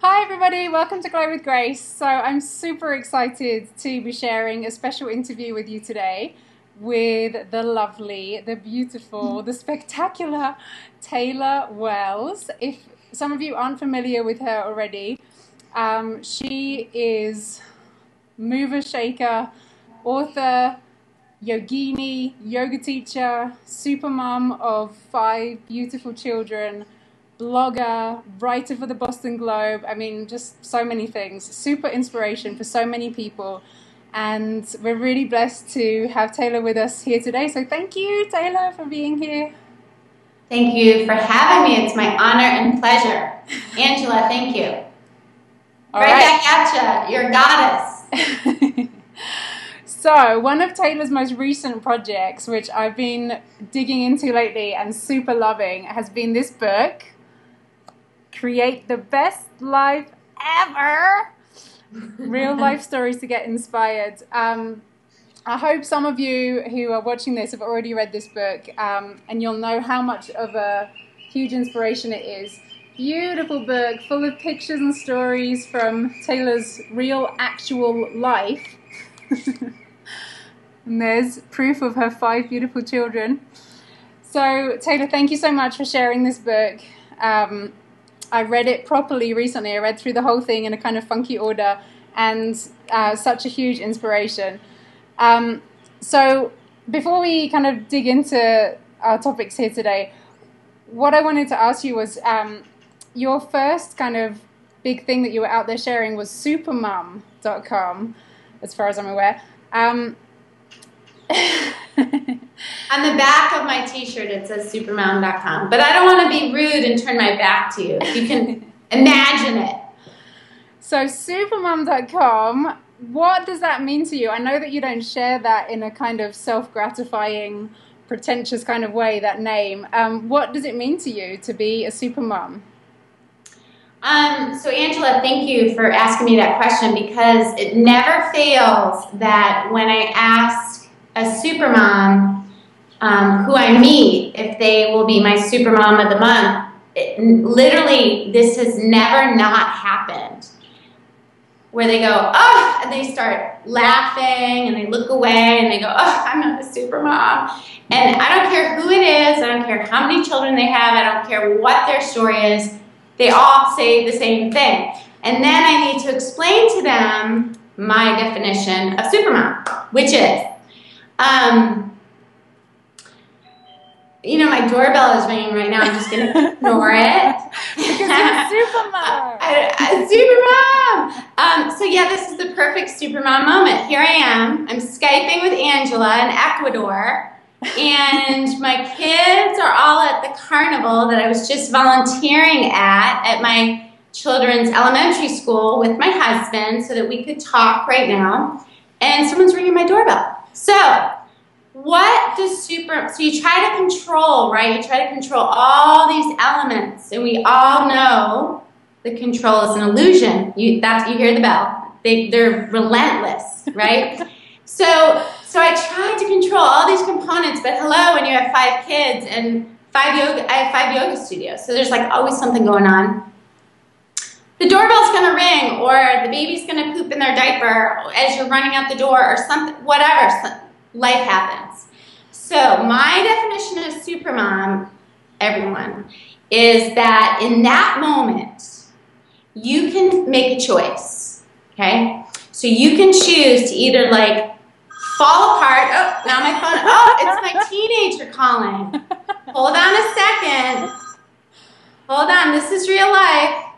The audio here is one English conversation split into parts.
Hi everybody, welcome to Glow with Grace. So I'm super excited to be sharing a special interview with you today with the lovely, the beautiful, the spectacular Taylor Wells. If some of you aren't familiar with her already, she is mover, shaker, author, yogini, yoga teacher, super mom of 5 beautiful children, blogger, writer for the Boston Globe. I mean, just so many things. Super inspiration for so many people. And we're really blessed to have Taylor with us here today. So thank you, Taylor, for being here. Thank you for having me. It's my honor and pleasure. Angela, thank you. Right back at you. You're a goddess. So one of Taylor's most recent projects, which I've been digging into lately and super loving, has been this book, Create the Best Life Ever. Real life stories to get inspired. I hope some of you who are watching this have already read this book, and you'll know how much of a huge inspiration it is. Beautiful book full of pictures and stories from Taylor's real actual life. And there's proof of her 5 beautiful children. So Taylor, thank you so much for sharing this book. I read it properly recently. I read through the whole thing in a kind of funky order, and such a huge inspiration. So before we kind of dig into our topics here today, what I wanted to ask you was, your first kind of big thing that you were out there sharing was supermom.com, as far as I'm aware. On the back of my t-shirt it says supermom.com, but I don't want to be rude and turn my back to you. You can imagine it. So supermom.com, what does that mean to you? I know that you don't share that in a kind of self-gratifying, pretentious kind of way, that name. What does it mean to you to be a supermom? So Angela, thank you for asking me that question, because it never fails that when I ask a supermom who I meet if they will be my supermom of the month, literally this has never not happened, where they go, oh, and they start laughing and they look away and they go, oh, I'm not a supermom. And I don't care who it is, I don't care how many children they have, I don't care what their story is, they all say the same thing. And then I need to explain to them my definition of supermom, which is, you know, my doorbell is ringing right now. I'm just going to ignore it. Because you're a supermom. Supermom. So yeah, this is the perfect supermom moment. Here I am. I'm Skyping with Angela in Ecuador. And my kids are all at the carnival that I was just volunteering at my children's elementary school with my husband so that we could talk right now. And someone's ringing my doorbell. So what does so you try to control, right? You try to control all these elements, and we all know the control is an illusion. You hear the bell. They're relentless, right? So I tried to control all these components, but hello, when you have 5 kids and I have 5 yoga studios, so there's like always something going on. The doorbell's gonna ring, or the baby's gonna poop in their diaper as you're running out the door, or something, whatever. Life happens. So my definition of supermom, everyone, is that in that moment, you can make a choice, okay? So you can choose to either like fall apart. Oh, now my phone, oh, it's my teenager calling. Hold on a second. Hold on, this is real life.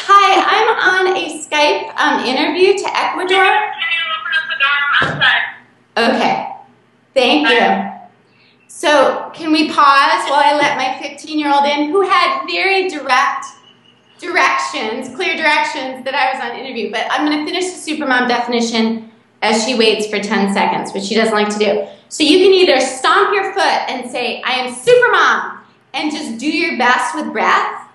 Hi, I'm on a Skype interview to Ecuador. Can you open up the door? I'm outside. Okay, thank you. So can we pause while I let my 15-year-old in, who had very direct directions, clear directions that I was on interview. But I'm going to finish the supermom definition as she waits for 10 seconds, which she doesn't like to do. So you can either stomp your foot and say, I am supermom, and just do your best with breath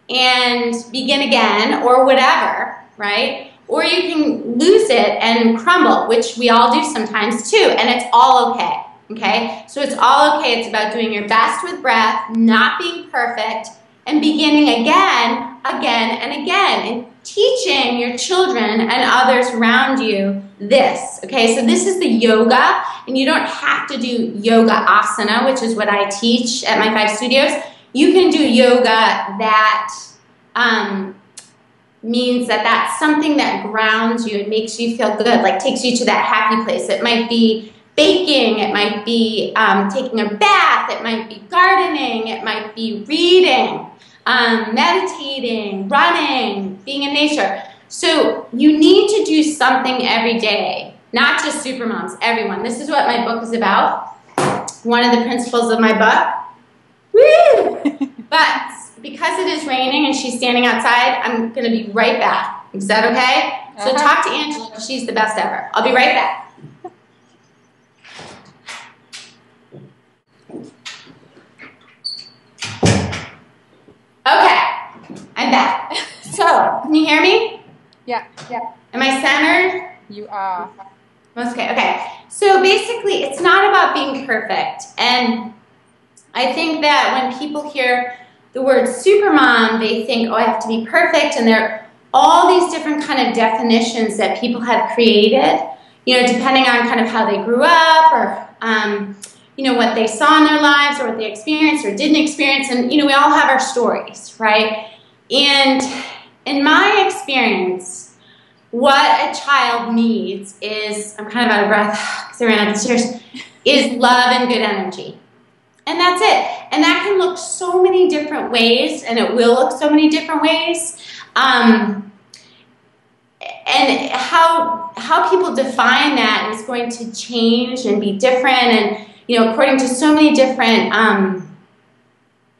and begin again, or whatever, right? Or you can lose it and crumble, which we all do sometimes too, and it's all okay, okay? So it's all okay. It's about doing your best with breath, not being perfect, and beginning again, and again, and teaching your children and others around you this, okay? So this is the yoga, and you don't have to do yoga asana, which is what I teach at my 5 studios. You can do yoga that means that that's something that grounds you, it makes you feel good, like takes you to that happy place. It might be baking, it might be taking a bath, it might be gardening, it might be reading, meditating, running, being in nature. So you need to do something every day, not just supermoms, everyone. This is what my book is about, one of the principles of my book. Woo! But because it is raining and she's standing outside, I'm going to be right back. Is that okay? So talk to Angela. She's the best ever. I'll be right back. Okay, I'm back. So, can you hear me? Yeah. Am I centered? You are. Okay. So basically, it's not about being perfect. And I think that when people hear the word supermom, they think, oh, I have to be perfect. And there are all these different kind of definitions that people have created, you know, depending on kind of how they grew up or, you know, what they saw in their lives or what they experienced or didn't experience. And, you know, we all have our stories, right? And in my experience, what a child needs is, I'm kind of out of breath because I ran up the stairs, is love and good energy. And that's it. And that can look so many different ways, and it will look so many different ways. And how people define that is going to change and be different, and you know, according to so many different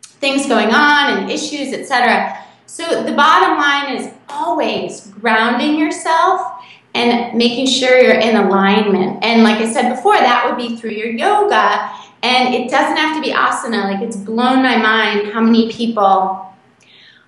things going on and issues, etc. So the bottom line is always grounding yourself and making sure you're in alignment. And like I said before, that would be through your yoga. And it doesn't have to be asana. Like, it's blown my mind how many people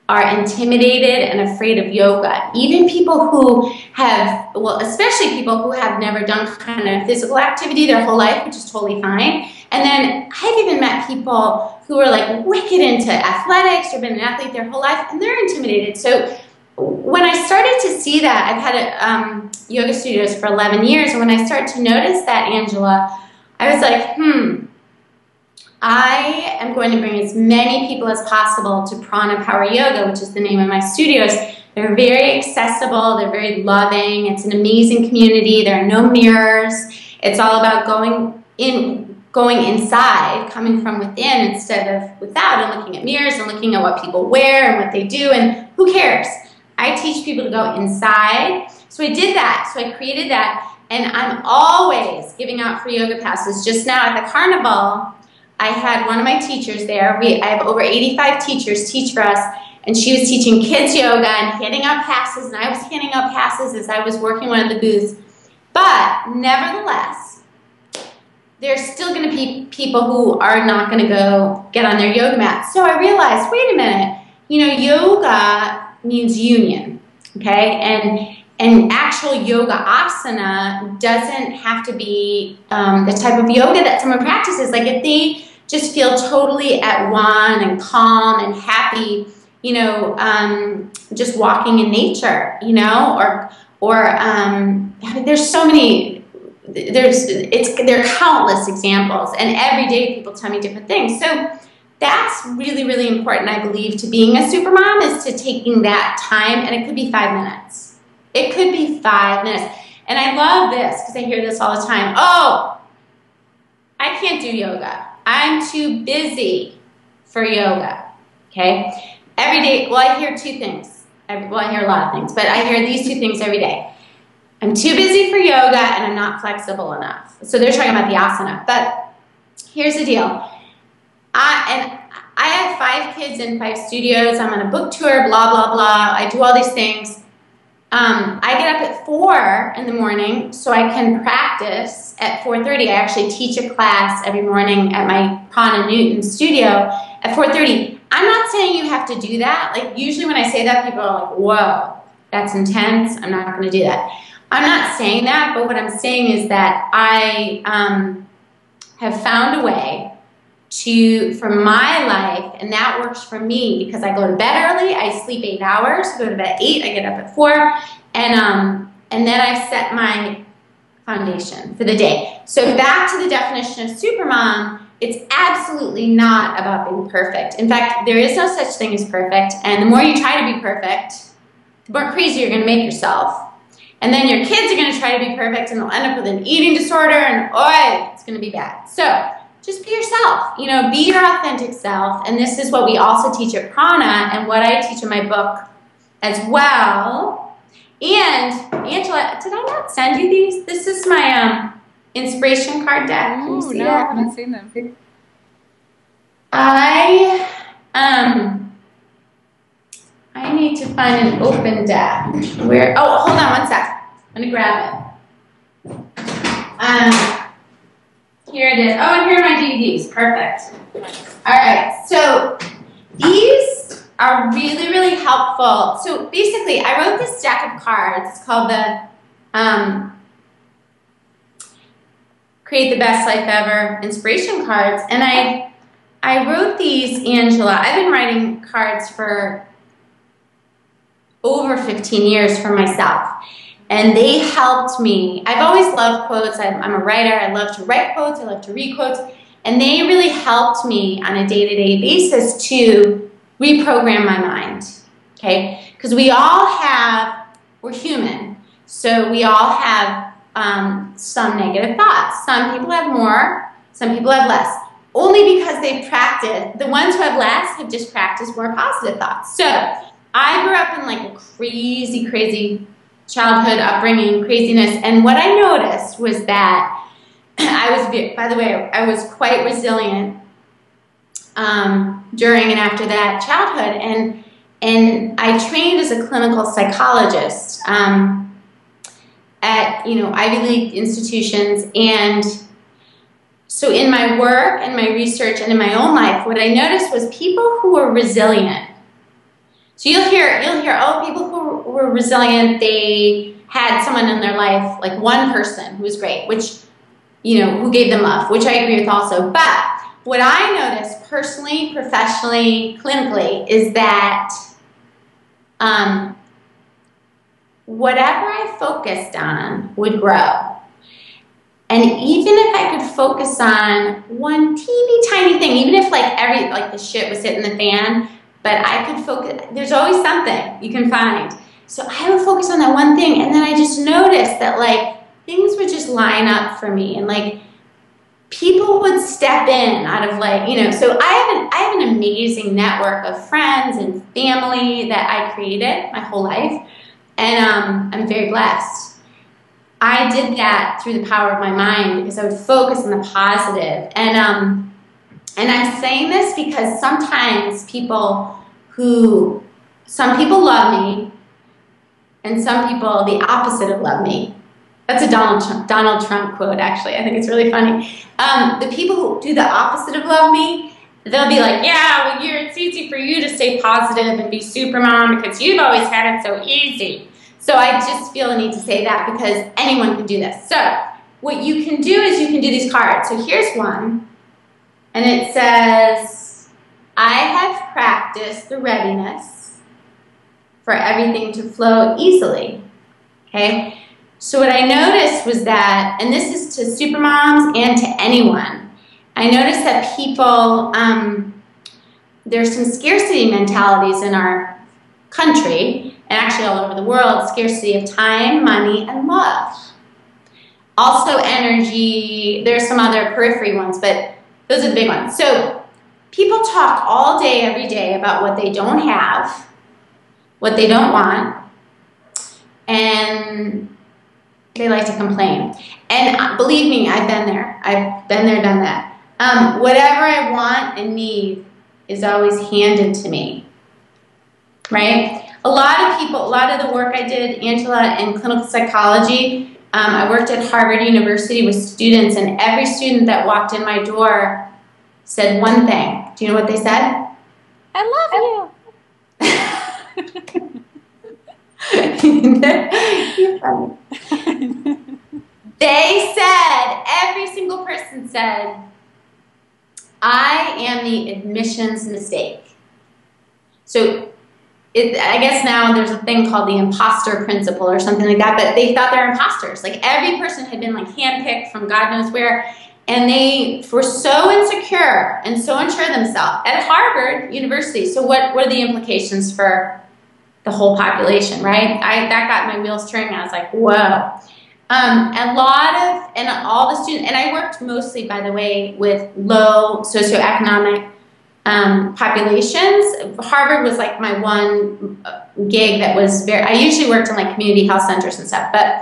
are intimidated and afraid of yoga. Even people who have, well, especially people who have never done kind of physical activity their whole life, which is totally fine. And then I've even met people who are like wicked into athletics or been an athlete their whole life, and they're intimidated. So when I started to see that, I've had yoga studios for 11 years, and when I started to notice that, Angela, I was like, I am going to bring as many people as possible to Prana Power Yoga, which is the name of my studios. They're very accessible, they're very loving, it's an amazing community, there are no mirrors. It's all about going inside, coming from within instead of without, and looking at mirrors and looking at what people wear and what they do, and who cares? I teach people to go inside. So I did that, so I created that, and I'm always giving out free yoga passes. Just now at the carnival, I had one of my teachers there. I have over 85 teachers teach for us, and she was teaching kids yoga and handing out passes, and I was handing out passes as I was working one of the booths. But nevertheless, there's still going to be people who are not going to go get on their yoga mat. So I realized, wait a minute, you know, yoga means union, okay? And actual yoga asana doesn't have to be the type of yoga that someone practices. Like, if they just feel totally at one and calm and happy, you know, just walking in nature, you know, or there's so many, there are countless examples, and every day people tell me different things. So that's really, really important, I believe, to being a supermom, is to taking that time, and it could be 5 minutes. It could be 5 minutes. And I love this because I hear this all the time. Oh, I can't do yoga. I'm too busy for yoga, okay? Every day, well, I hear 2 things. I hear a lot of things, but I hear these 2 things every day. I'm too busy for yoga, and I'm not flexible enough. So they're talking about the asana. But here's the deal. I have 5 kids in 5 studios. I'm on a book tour, blah, blah, blah. I do all these things. I get up at 4 in the morning so I can practice at 4:30. I actually teach a class every morning at my Prana Newton studio at 4:30. I'm not saying you have to do that. Like, usually when I say that, people are like, whoa, that's intense. I'm not going to do that. I'm not saying that, but what I'm saying is that I have found a way for my life, and that works for me because I go to bed early, I sleep 8 hours, go to bed at 8, I get up at 4, and then I set my foundation for the day. So back to the definition of supermom, it's absolutely not about being perfect. In fact, there is no such thing as perfect, and the more you try to be perfect, the more crazy you're going to make yourself. And then your kids are going to try to be perfect, and they'll end up with an eating disorder, and it's going to be bad. So just be yourself, you know, be your authentic self. And this is what we also teach at Prana and what I teach in my book as well. And Angela, did I not send you these? This is my inspiration card deck. Ooh, no, I haven't seen them. I need to find an open deck. Where? Oh, hold on one sec. I'm gonna grab it. Here it is. Oh, and here are my DVDs. Perfect. All right. So these are really, really helpful. So basically, I wrote this deck of cards. It's called the Create the Best Life Ever Inspiration Cards. And I wrote these, Angela. I've been writing cards for over 15 years for myself. And they helped me. I've always loved quotes. I'm a writer. I love to write quotes. I love to read quotes. And they really helped me on a day-to-day basis to reprogram my mind, okay? Because we're human. So we all have some negative thoughts. Some people have more. Some people have less. Only because they've practiced. The ones who have less have just practiced more positive thoughts. So I grew up in like a crazy, crazy childhood upbringing, craziness, and what I noticed was that I was quite resilient during and after that childhood, and I trained as a clinical psychologist at Ivy League institutions, and so in my work and my research and in my own life, what I noticed was people who were resilient. So you'll hear, oh, people who were resilient, they had someone in their life, like one person who was great, which, who gave them love, which I agree with also. But what I noticed personally, professionally, clinically, is that whatever I focused on would grow. And even if I could focus on one teeny tiny thing, even if the shit was hitting the fan, but I could focus, there's always something you can find. So I would focus on that one thing, and then I just noticed that things would just line up for me, and people would step in out of so I have an amazing network of friends and family that I created my whole life, and I'm very blessed. I did that through the power of my mind because I would focus on the positive. And I'm saying this because sometimes some people love me, and some people the opposite of love me. That's a Donald Trump quote, actually. I think it's really funny. The people who do the opposite of love me, they'll be like, yeah, well, it's easy for you to stay positive and be supermom because you've always had it so easy. So I just feel the need to say that because anyone can do this. So what you can do is you can do these cards. So here's one. And it says, I have practiced the readiness for everything to flow easily. Okay? So what I noticed was that, and this is to supermoms and to anyone, I noticed that people, there's some scarcity mentalities in our country, and actually all over the world, scarcity of time, money, and love. Also energy, there's some other periphery ones, but those are the big ones. So people talk all day, every day about what they don't have, what they don't want, and they like to complain. And believe me, I've been there. I've been there, done that. Whatever I want and need is always handed to me, right? A lot of the work I did, Angela, in clinical psychology, I worked at Harvard University with students, and every student that walked in my door said one thing. Do you know what they said? I love you. You're funny. They said, every single person said, I am the admissions mistake. So I guess now there's a thing called the imposter principle or something like that, but they thought they were imposters. Like every person had been like handpicked from God knows where, and they were so insecure and so unsure of themselves at Harvard University. So what are the implications for the whole population, right? That got my wheels turning. I was like, whoa. And all the students, and I worked mostly, by the way, with low socioeconomic populations. Harvard was like my one gig that was I usually worked in like community health centers and stuff, but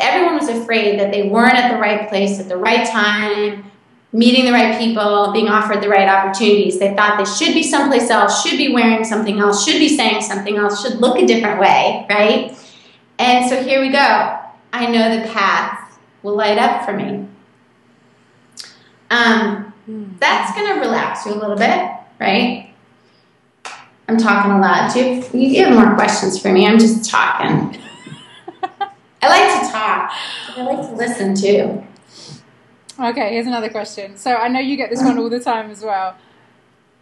everyone was afraid that they weren't at the right place at the right time, meeting the right people, being offered the right opportunities. They thought they should be someplace else, should be wearing something else, should be saying something else, should look a different way, right? And so here we go. I know the path will light up for me. That's going to relax you a little bit, right? I'm talking a lot. You have more questions for me? I'm just talking. I like to talk. I like to listen too. Okay, here's another question. So I know you get this one all the time as well.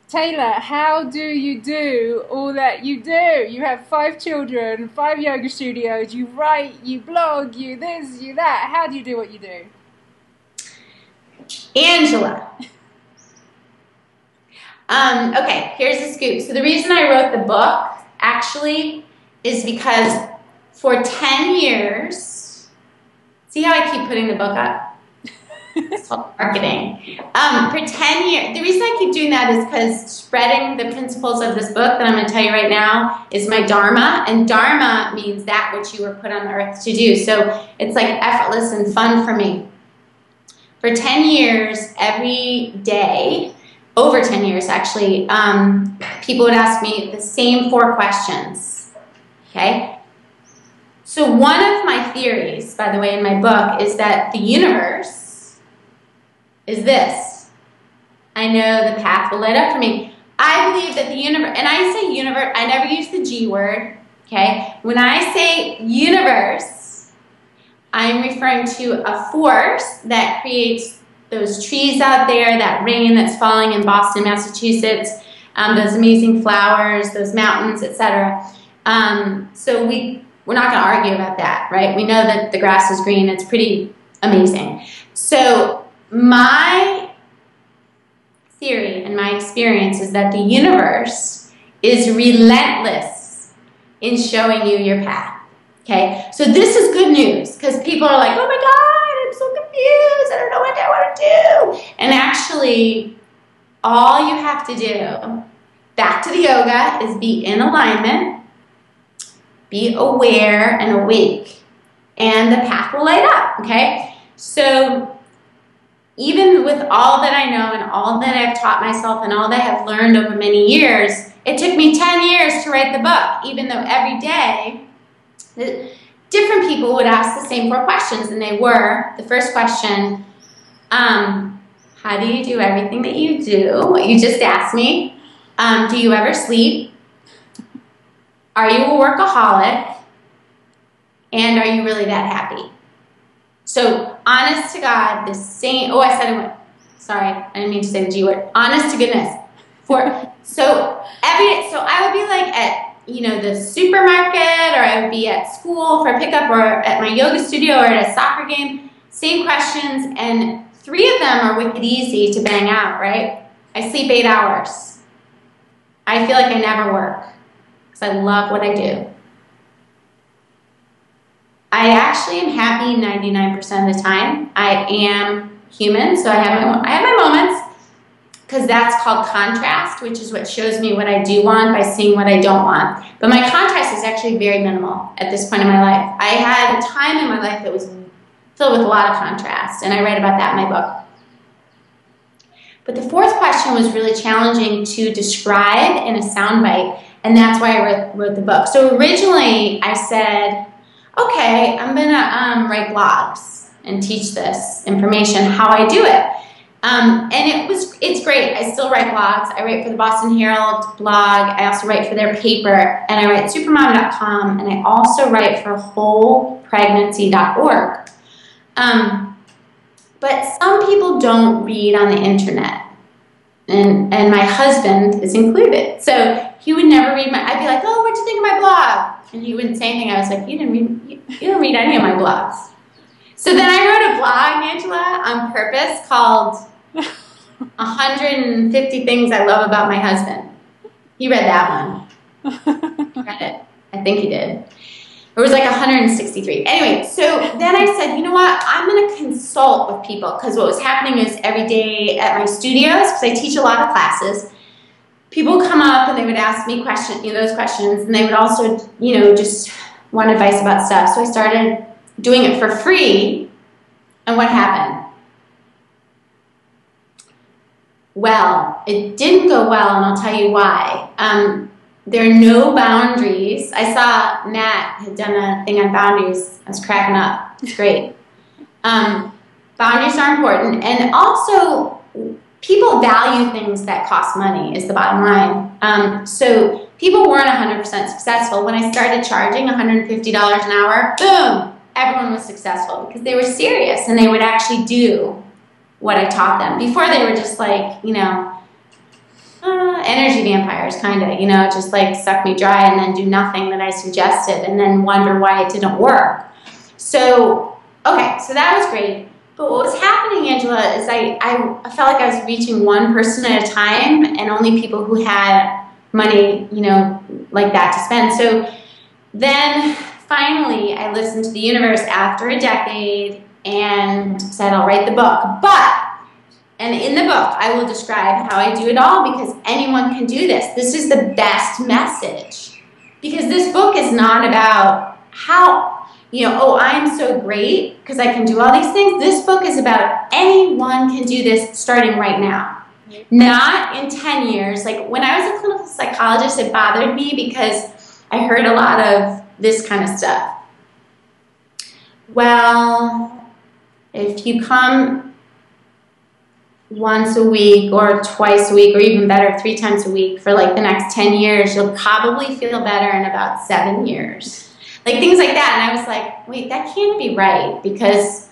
Taylor, how do you do all that you do? You have 5 children, 5 yoga studios, you write, you blog, you this, you that. How do you do what you do? Angela. Okay, here's the scoop. So the reason I wrote the book, actually, is because for 10 years, see how I keep putting the book up? It's called marketing. For 10 years, the reason I keep doing that is because spreading the principles of this book that I'm going to tell you right now is my dharma, and dharma means that which you were put on the earth to do. So it's like effortless and fun for me. For 10 years, every day, over 10 years actually, people would ask me the same 4 questions, okay? So one of my theories, by the way, in my book, is that the universe is this. I know the path will light up for me. I believe that the universe, and I say universe, I never use the G word, okay? When I say universe, I'm referring to a force that creates those trees out there, that rain that's falling in Boston, Massachusetts, those amazing flowers, those mountains, etc. So we're not going to argue about that, right? We know that the grass is green. It's pretty amazing. So my theory and my experience is that the universe is relentless in showing you your path, okay? So this is good news because people are like, oh my God, I'm so confused. I don't know what I want to do. And actually, all you have to do, back to the yoga, is be in alignment, be aware and awake, and the path will light up, okay? So even with all that I know and all that I've taught myself and all that I've learned over many years, it took me 10 years to write the book, even though every day different people would ask the same 4 questions, and they were, the first question, how do you do everything that you do? What you just asked me. Do you ever sleep? Are you a workaholic? And are you really that happy? So, honest to God, the same, I said it, sorry, I didn't mean to say the G word. Honest to goodness. So I would be like at, the supermarket, or I would be at school for pickup, or at my yoga studio, or at a soccer game, same questions, and 3 of them are wicked easy to bang out, right? I sleep 8 hours. I feel like I never work because I love what I do. I actually am happy 99% of the time. I am human, so I have my moments, because that's called contrast, which is what shows me what I do want by seeing what I don't want. But my contrast is actually very minimal at this point in my life. I had a time in my life that was filled with a lot of contrast, and I write about that in my book. But the 4th question was really challenging to describe in a soundbite, and that's why I wrote the book. So originally I said, okay, I'm gonna write blogs and teach this information, how I do it. And it's great. I still write blogs. I write for the Boston Herald blog. I also write for their paper, and I write supermom.com, and I also write for wholepregnancy.org. But some people don't read on the internet. And my husband is included. So he would never read I'd be like, oh, what'd you think of my blog? And he wouldn't say anything. I was like, you don't read any of my blogs. So then I wrote a blog, Angela, on purpose called 150 Things I Love About My Husband. He read that one. He read it. I think he did. It was like 163. Anyway, so then I said, you know what? I'm going to consult with people, because what was happening is every day at my studios, because I teach a lot of classes, people would come up and they would ask me those questions, and they would also, just want advice about stuff. So I started doing it for free, and what happened? Well, it didn't go well, and I'll tell you why. There are no boundaries. I saw Matt had done a thing on boundaries. I was cracking up. It's great. Boundaries are important, and also people value things that cost money is the bottom line. So people weren't 100% successful. When I started charging $150 an hour, boom, everyone was successful because they were serious and they would actually do what I taught them. Before they were just like, energy vampires, kind of, just like suck me dry and then do nothing that I suggested and then wonder why it didn't work. So, okay, so that was great. But what was happening, Angela, is I felt like I was reaching one person at a time and only people who had money, like that to spend. So then finally I listened to the universe after a decade and said, I'll write the book. And in the book, I will describe how I do it all, because anyone can do this. This is the best message. Because this book is not about how, oh, I'm so great because I can do all these things. This book is about anyone can do this starting right now. Not in 10 years. Like when I was a clinical psychologist, it bothered me because I heard a lot of this kind of stuff. Well, if you come once a week or twice a week or even better 3 times a week for like the next 10 years, you'll probably feel better in about 7 years. Like things like that. And I was like, wait, that can't be right, because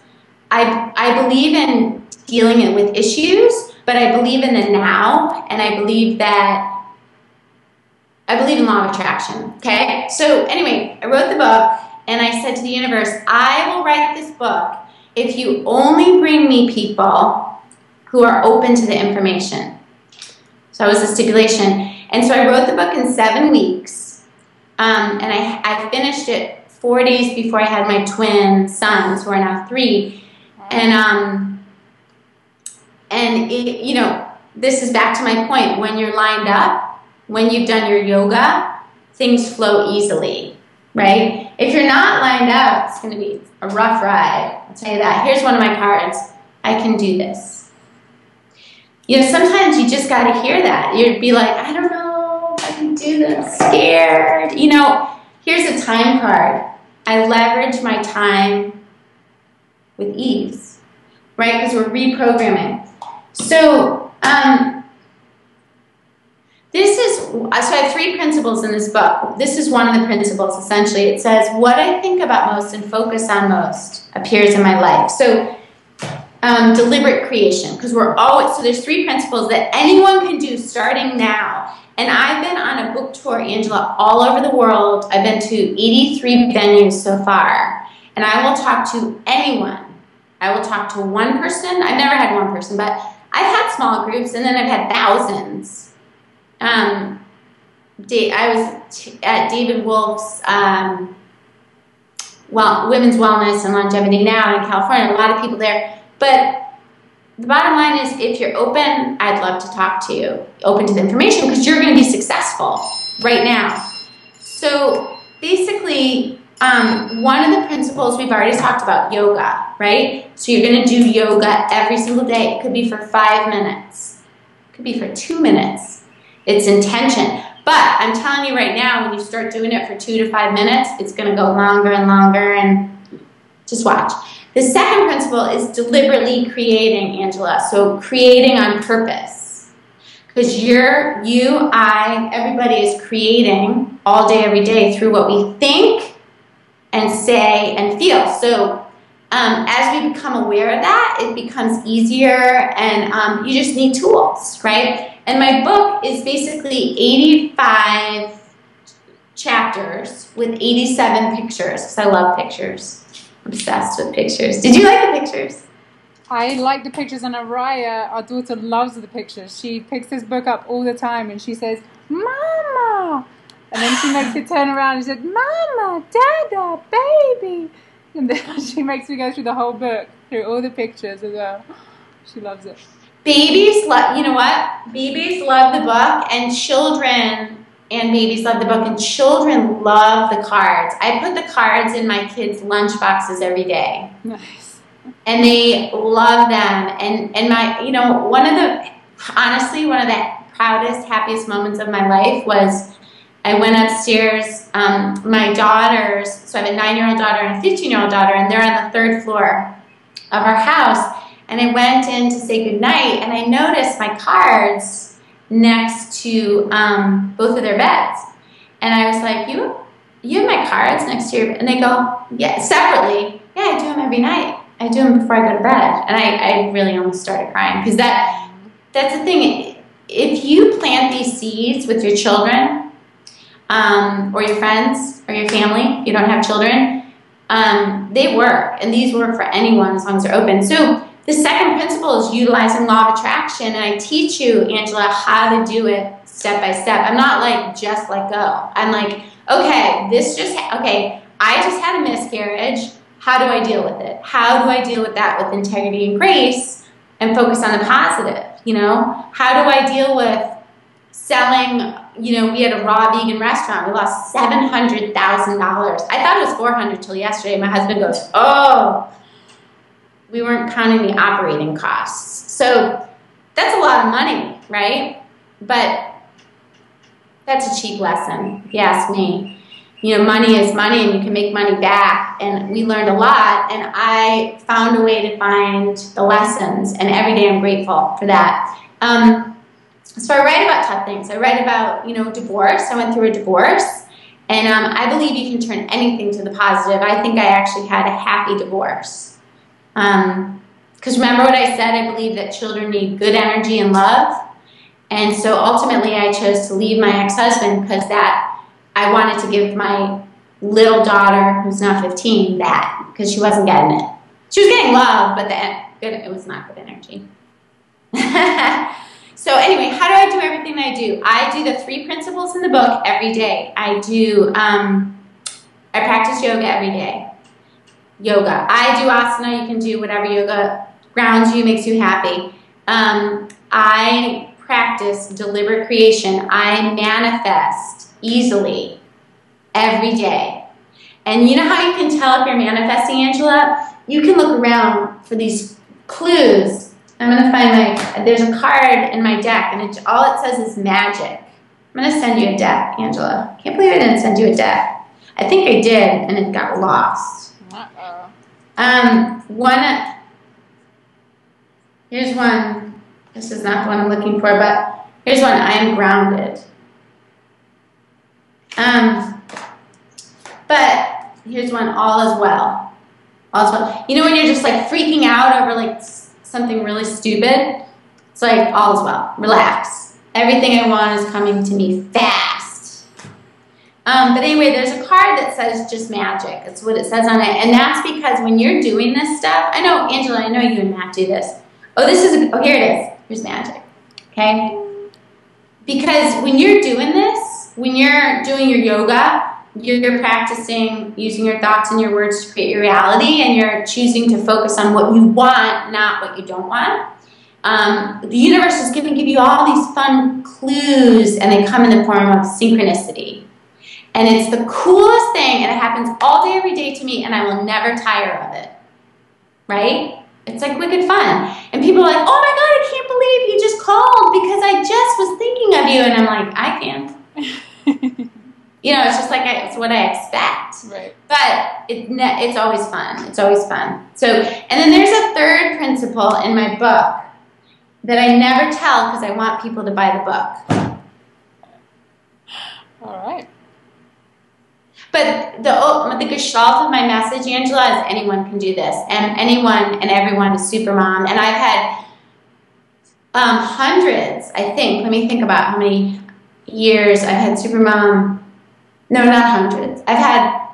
I believe in dealing with issues, but I believe in the now, and I believe in law of attraction, okay? So anyway, I wrote the book and I said to the universe, I will write this book if you only bring me people who are open to the information. So that was the stipulation. And so I wrote the book in 7 weeks. And I finished it 4 days before I had my twin sons, who are now 3. And it, this is back to my point. When you're lined up, when you've done your yoga, things flow easily, right? If you're not lined up, it's going to be a rough ride. I'll tell you that. Here's one of my cards. I can do this. Sometimes you just got to hear that. You'd be like, I don't know if I can do this, scared. Here's a time card. I leverage my time with ease, right? Because we're reprogramming. So, so I have 3 principles in this book. This is one of the principles, essentially. It says, what I think about most and focus on most appears in my life. So, deliberate creation, because so there's 3 principles that anyone can do starting now. And I've been on a book tour, Angela, all over the world. I've been to 83 venues so far. And I will talk to anyone. I will talk to one person. I've never had one person, but I've had small groups, and then I've had thousands. I was at David Wolf's Women's Wellness and Longevity Now in California. A lot of people there. But the bottom line is, if you're open, I'd love to talk to you. Open to the information, because you're going to be successful right now. So basically, one of the principles we've already talked about, yoga, right? So you're going to do yoga every single day. It could be for 5 minutes. It could be for 2 minutes. It's intention. But I'm telling you right now, when you start doing it for 2 to 5 minutes, it's going to go longer and longer, and just watch. The second principle is deliberately creating, Angela. So creating on purpose. Because everybody is creating all day, every day through what we think and say and feel. So as we become aware of that, it becomes easier, and you just need tools, right? And my book is basically 85 chapters with 87 pictures, because I love pictures. I'm obsessed with pictures. Did you like the pictures? I like the pictures, and Araya, our daughter, loves the pictures. She picks this book up all the time, and she says, "Mama," and then she makes it turn around and says, "Mama, Dada, baby," and then she makes me go through the whole book, through all the pictures as well. She loves it. Babies love, you know what? Babies love the book, and children and babies love the book, and children love the cards. I put the cards in my kids' lunch boxes every day. Nice. And they love them. And my, you know, honestly, one of the proudest, happiest moments of my life was I went upstairs, my daughters, so I have a 9-year-old daughter and a 15-year-old daughter, and they're on the 3rd floor of our house. And I went in to say goodnight, and I noticed my cards next to both of their beds. And I was like, you have my cards next to your bed? And they go, yeah, separately. Yeah, I do them every night. I do them before I go to bed. And I really almost started crying, because that's the thing. If you plant these seeds with your children or your friends or your family, if you don't have children, they work. And these work for anyone as long as they're open. So the second principle is utilizing law of attraction. And I teach you, Angela, how to do it step by step. I'm not like, just let go. I'm like, okay, I just had a miscarriage. How do I deal with it? How do I deal with that with integrity and grace and focus on the positive, you know? How do I deal with selling, you know, we had a raw vegan restaurant. We lost $700,000. I thought it was $400 till yesterday. My husband goes, oh, we weren't counting the operating costs. So that's a lot of money, right? But that's a cheap lesson, if you ask me. You know, money is money, and you can make money back. And we learned a lot, and I found a way to find the lessons, and every day I'm grateful for that. So I write about tough things. I write about, you know, divorce. I went through a divorce, and I believe you can turn anything to the positive. I think I actually had a happy divorce. Because remember what I said, I believe that children need good energy and love. And so ultimately I chose to leave my ex-husband because I wanted to give my little daughter, who's now 15, that, because she wasn't getting it. She was getting love, but it was not good energy. So anyway, how do I do everything that I do? I do the 3 principles in the book every day. I practice yoga every day. Yoga. I do asana. You can do whatever yoga grounds you, makes you happy. I practice deliberate creation. I manifest easily every day. And you know how you can tell if you're manifesting, Angela? You can look around for these clues. I'm going to find there's a card in my deck, and all it says is magic. I'm going to send you a deck, Angela. Can't believe I didn't send you a deck. I think I did, and it got lost. Here's one. This is not the one I'm looking for, but here's one. I am grounded. But here's one. All is well. All is well. You know when you're just like freaking out over like something really stupid? It's like all is well. Relax. Everything I want is coming to me fast. But anyway, there's a card that says just magic. That's what it says on it. And that's because when you're doing this stuff, I know, Angela, I know you and Matt do this. Oh, here it is. Here's magic. Okay? Because when you're doing this, when you're doing your yoga, you're practicing using your thoughts and your words to create your reality, and you're choosing to focus on what you want, not what you don't want. The universe is going to give you all these fun clues, and they come in the form of synchronicity. And it's the coolest thing, and it happens all day, every day to me, and I will never tire of it. Right? It's like wicked fun. And people are like, oh my God, I can't believe you just called because I just was thinking of you. And I'm like, I can't. You know, it's just like, it's what I expect. Right. But it's always fun. It's always fun. So, and then there's a 3rd principle in my book that I never tell because I want people to buy the book. All right. But the gestalt of my message, Angela, is anyone can do this, and anyone and everyone is super mom. And I've had hundreds, I think. Let me think about how many years I've had super mom. No, not hundreds. I've had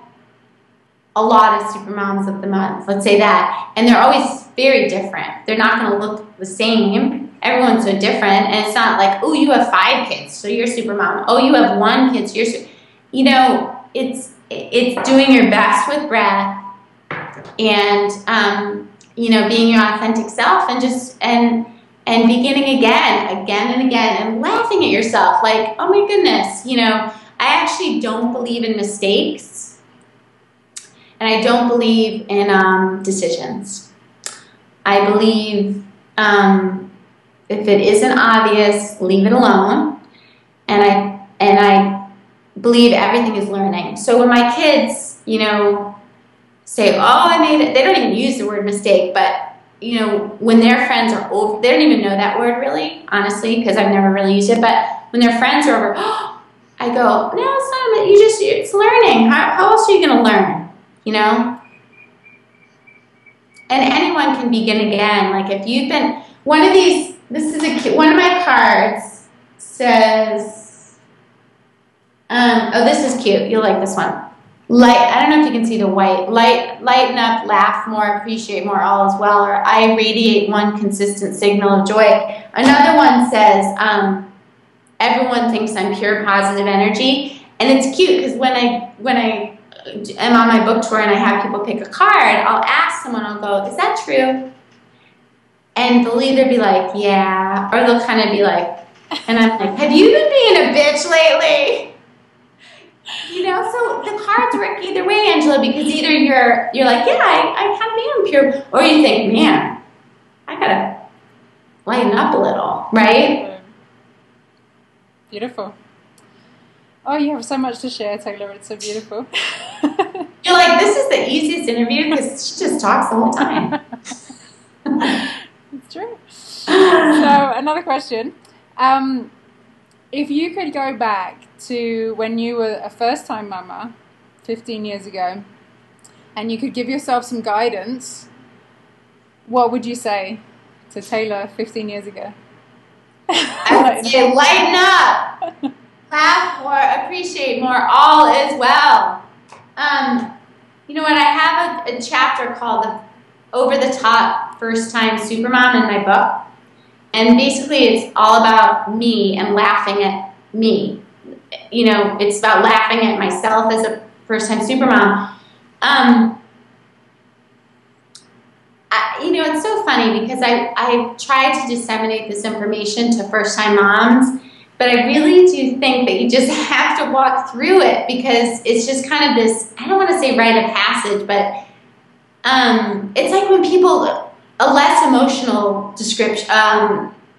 a lot of super moms of the month, let's say that. And they're always very different. They're not going to look the same. Everyone's so different. And it's not like, oh, you have 5 kids, so you're super mom. Oh, you have 1 kid, so you're you know, it's doing your best with breath and, you know, being your authentic self and just, and beginning again and again and laughing at yourself like, oh my goodness, you know, I actually don't believe in mistakes and I don't believe in decisions. I believe if it isn't obvious, leave it alone. And I believe everything is learning. So when my kids, you know, say, oh, I made it, they don't even use the word mistake, but you know, when their friends are over, they don't even know that word really, honestly, because I've never really used it, but when their friends are over, oh, I go, no, it's not, it's learning. How else are you going to learn, you know? And anyone can begin again. Like if you've been, one of these, one of my cards says, oh, this is cute. You'll like this one. I don't know if you can see the white. Lighten up, laugh more, appreciate more, all is well, or I radiate one consistent signal of joy. Another one says, everyone thinks I'm pure positive energy. And it's cute because when I am on my book tour and I have people pick a card, I'll ask someone, I'll go, is that true? And they'll either be like, yeah, or they'll kind of be like, and I'm like, have you been being a bitch lately? You know, so the cards work either way, Angela, because either you're like, yeah, I kind of am pure, or you think, man, I gotta lighten up a little, right? Beautiful. Oh, you have so much to share, Taylor. It's so beautiful. You're like, this is the easiest interview because she just talks the whole time. It's true. So, another question. If you could go back to when you were a first-time mama 15 years ago and you could give yourself some guidance, what would you say to Taylor 15 years ago? I would say lighten up, laugh more, appreciate more, all is well. You know what, I have a chapter called the Over the Top First Time Supermom in my book. And basically it's all about me and laughing at me. You know, it's about laughing at myself as a first-time supermom. You know, it's so funny because I try to disseminate this information to first-time moms, but I really do think that you just have to walk through it because it's just kind of this, I don't want to say rite of passage, but it's like when people, a less emotional description,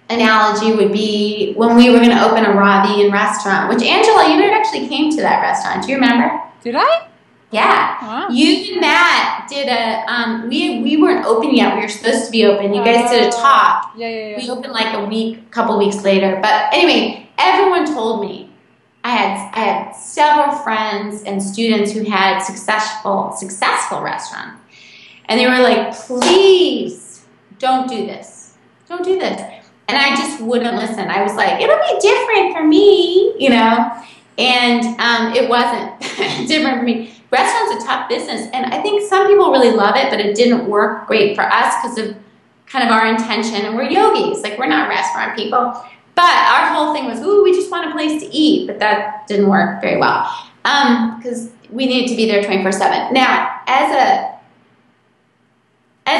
analogy would be when we were going to open a raw vegan restaurant, which Angela, you actually came to that restaurant. Do you remember? Did I? Yeah. Wow. You and Matt did a, we weren't open yet. We were supposed to be open. You guys did a talk. Yeah. We opened like a couple weeks later. But anyway, everyone told me. I had several friends and students who had successful restaurants. And they were like, please don't do this. Don't do this. And I just wouldn't listen. I was like, it'll be different for me, you know? And it wasn't different for me. Restaurant's a tough business. And I think some people really love it, but it didn't work great for us because of kind of our intention. And we're yogis. Like, we're not restaurant people. But our whole thing was, ooh, we just want a place to eat. But that didn't work very well because we needed to be there 24/7. Now, as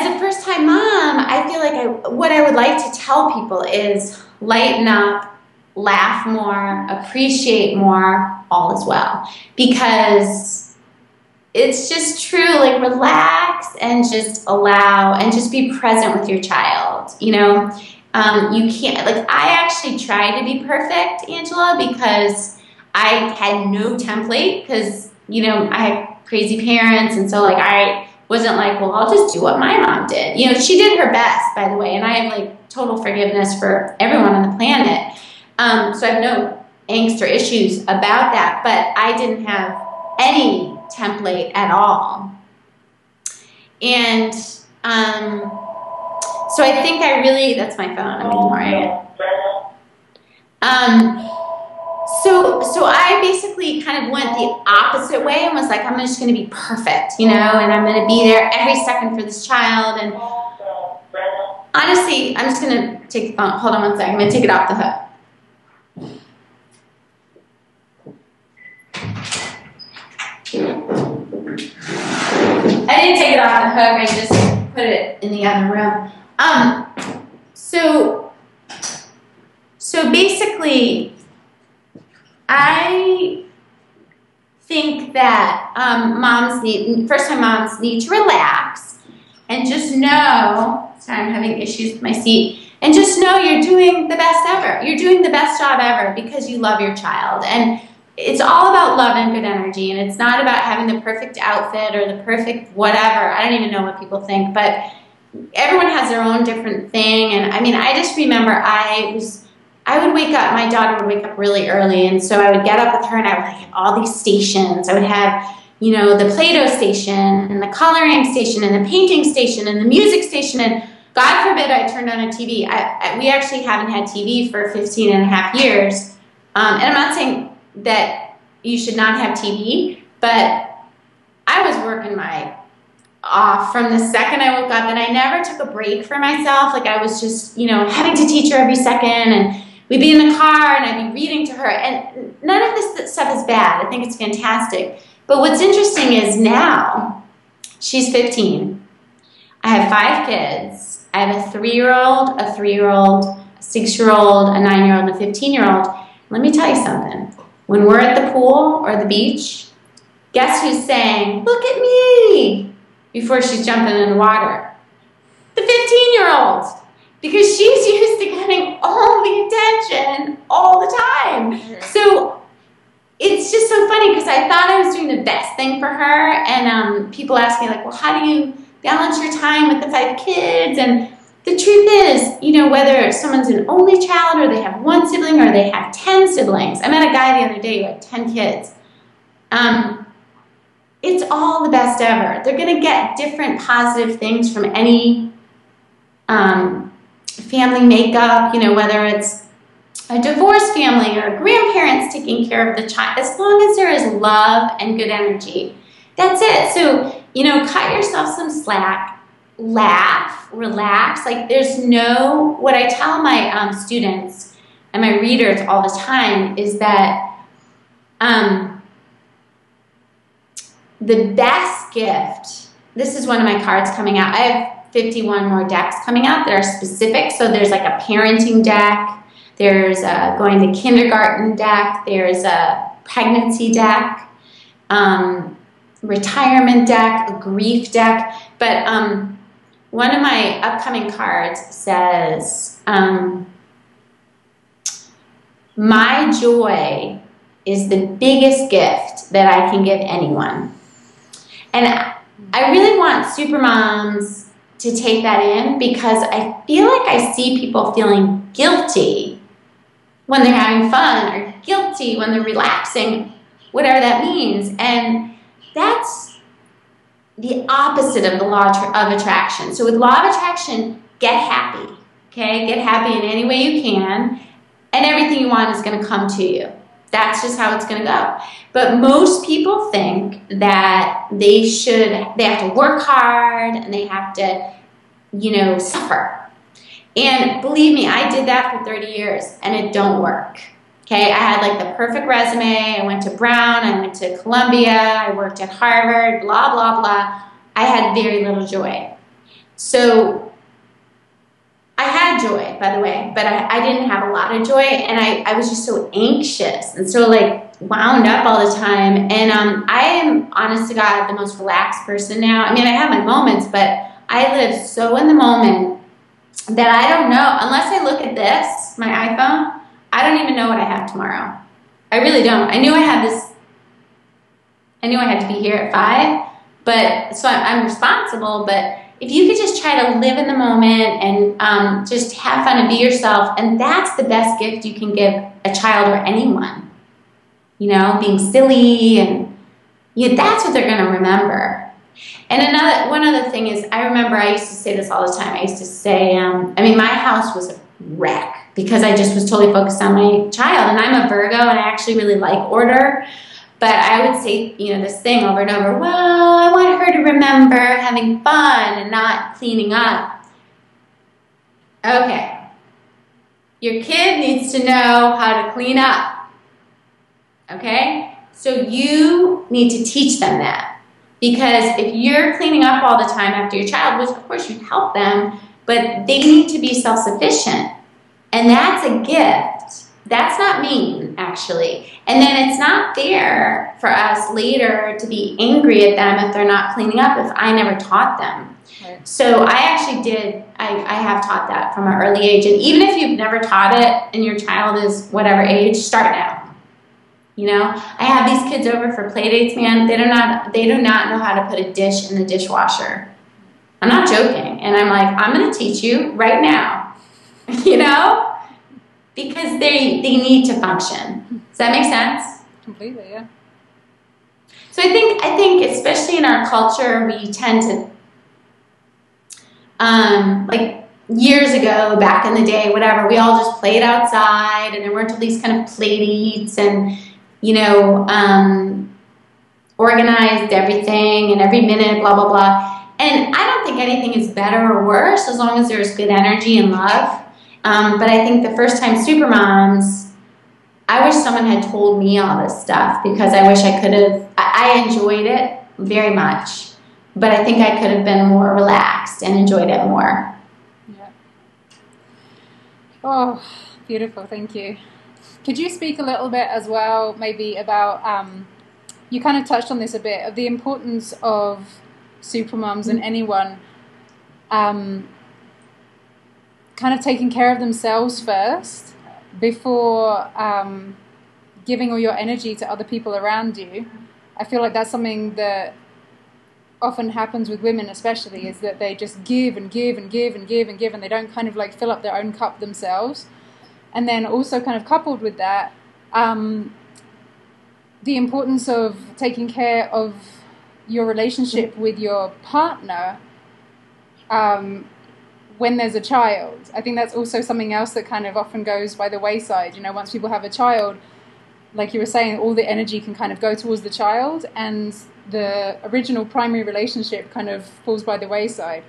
a first-time mom, I feel like what I would like to tell people is lighten up, laugh more, appreciate more, all is well. Because it's just true, like relax and just allow and just be present with your child, you know? You can't, like I actually tried to be perfect, Angela, because I had no template because, you know, I had crazy parents and so like I wasn't like, well, I'll just do what my mom did. You know, she did her best, by the way, and I have like total forgiveness for everyone on the planet. So I have no angst or issues about that, but I didn't have any template at all. And so I think I really, that's my phone, I'm ignoring it. So I basically kind of went the opposite way and was like, I'm just going to be perfect, you know, and I'm going to be there every second for this child. And honestly, I'm just going to take the phone. Hold on one second. I'm going to take it off the hook. I didn't take it off the hook. I just put it in the other room. So basically, I think that first-time moms need to relax and just know, sorry, I'm having issues with my seat, and just know you're doing the best ever. You're doing the best job ever because you love your child. And it's all about love and good energy, and it's not about having the perfect outfit or the perfect whatever. I don't even know what people think, but everyone has their own different thing. And I mean, I just remember I would wake up, my daughter would wake up really early, and so I would get up with her and I would have all these stations. I would have, you know, the Play-Doh station and the coloring station and the painting station and the music station, and God forbid I turned on a TV. We actually haven't had TV for 15 and a half years. And I'm not saying that you should not have TV, but I was working my off from the second I woke up, and I never took a break for myself. Like I was just, you know, having to teach her every second, and we'd be in the car and I'd be reading to her, and none of this stuff is bad. I think it's fantastic. But what's interesting is now she's 15. I have 5 kids. I have a 3-year-old, a 3-year-old, a 6-year-old, a 9-year-old, and a 15-year-old. Let me tell you something. When we're at the pool or the beach, guess who's saying, "Look at me," before she's jumping in the water? The 15-year-old. Because she's used to getting all the attention all the time. So it's just so funny because I thought I was doing the best thing for her. And people ask me, like, well, how do you balance your time with the 5 kids? And the truth is, you know, whether someone's an only child or they have 1 sibling or they have 10 siblings. I met a guy the other day who had 10 kids. It's all the best ever. They're going to get different positive things from any family makeup, you know, whether it's a divorced family or grandparents taking care of the child, as long as there is love and good energy. That's it. So, you know, cut yourself some slack, laugh, relax. Like there's no, what I tell my students and my readers all the time is that the best gift, this is one of my cards coming out. I have 51 more decks coming out that are specific. So there's like a parenting deck, there's a going to kindergarten deck, there's a pregnancy deck, retirement deck, a grief deck. But one of my upcoming cards says, my joy is the biggest gift that I can give anyone. And I really want supermoms to take that in, because I feel like I see people feeling guilty when they're having fun or guilty when they're relaxing, whatever that means. And that's the opposite of the law of attraction. So with law of attraction, get happy, okay? Get happy in any way you can, and everything you want is going to come to you. That's just how it's going to go. But most people think that they have to work hard and they have to, you know, suffer. And believe me, I did that for 30 years and it don't work. Okay, I had like the perfect resume. I went to Brown, I went to Columbia, I worked at Harvard, blah, blah, blah. I had very little joy. So I had joy, by the way, but I didn't have a lot of joy, and I was just so anxious and so like wound up all the time. And I am, honest to God, the most relaxed person now. I mean, I have my moments, but I live so in the moment that I don't know, unless I look at this, my iPhone, I don't even know what I have tomorrow. I really don't. I knew I had to be here at 5, but so I'm responsible, but if you could just try to live in the moment and just have fun and be yourself, and that's the best gift you can give a child or anyone. You know, being silly and that's what they're going to remember. And one other thing is, I remember I used to say this all the time. I used to say, my house was a wreck because I just was totally focused on my child. And I'm a Virgo, and I actually really like order. But I would say, this thing over and over, well, I want her to remember having fun and not cleaning up. Okay. Your kid needs to know how to clean up. Okay? So you need to teach them that. Because if you're cleaning up all the time after your child, which of course you help them, but they need to be self-sufficient. And that's a gift. That's not mean, actually. And then it's not fair for us later to be angry at them if they're not cleaning up if I never taught them. Right. So I actually I have taught that from an early age. And even if you've never taught it and your child is whatever age, start now. I have these kids over for play dates, man. They do not know how to put a dish in the dishwasher. I'm not joking. And I'm like, I'm going to teach you right now, because they need to function. Does that make sense? Completely, yeah. So I think especially in our culture, we tend to, like years ago, back in the day, whatever, we all just played outside, and there weren't all these kind of play dates and organized everything and every minute, blah, blah, blah. And I don't think anything is better or worse as long as there's good energy and love. But I think the first time supermoms, I wish someone had told me all this stuff because I wish I could have. I enjoyed it very much, but I think I could have been more relaxed and enjoyed it more. Yeah. Oh, beautiful. Thank you. Could you speak a little bit as well, maybe about, you kind of touched on this a bit, of the importance of supermoms and anyone kind of taking care of themselves first before giving all your energy to other people around you. I feel like that's something that often happens with women especially, is that they just give and give and give and give and give, and they don't kind of like fill up their own cup themselves. And then also kind of coupled with that, the importance of taking care of your relationship with your partner when there's a child. I think that's also something else that kind of often goes by the wayside. Once people have a child, like you were saying, all the energy can kind of go towards the child, and the original primary relationship kind of falls by the wayside.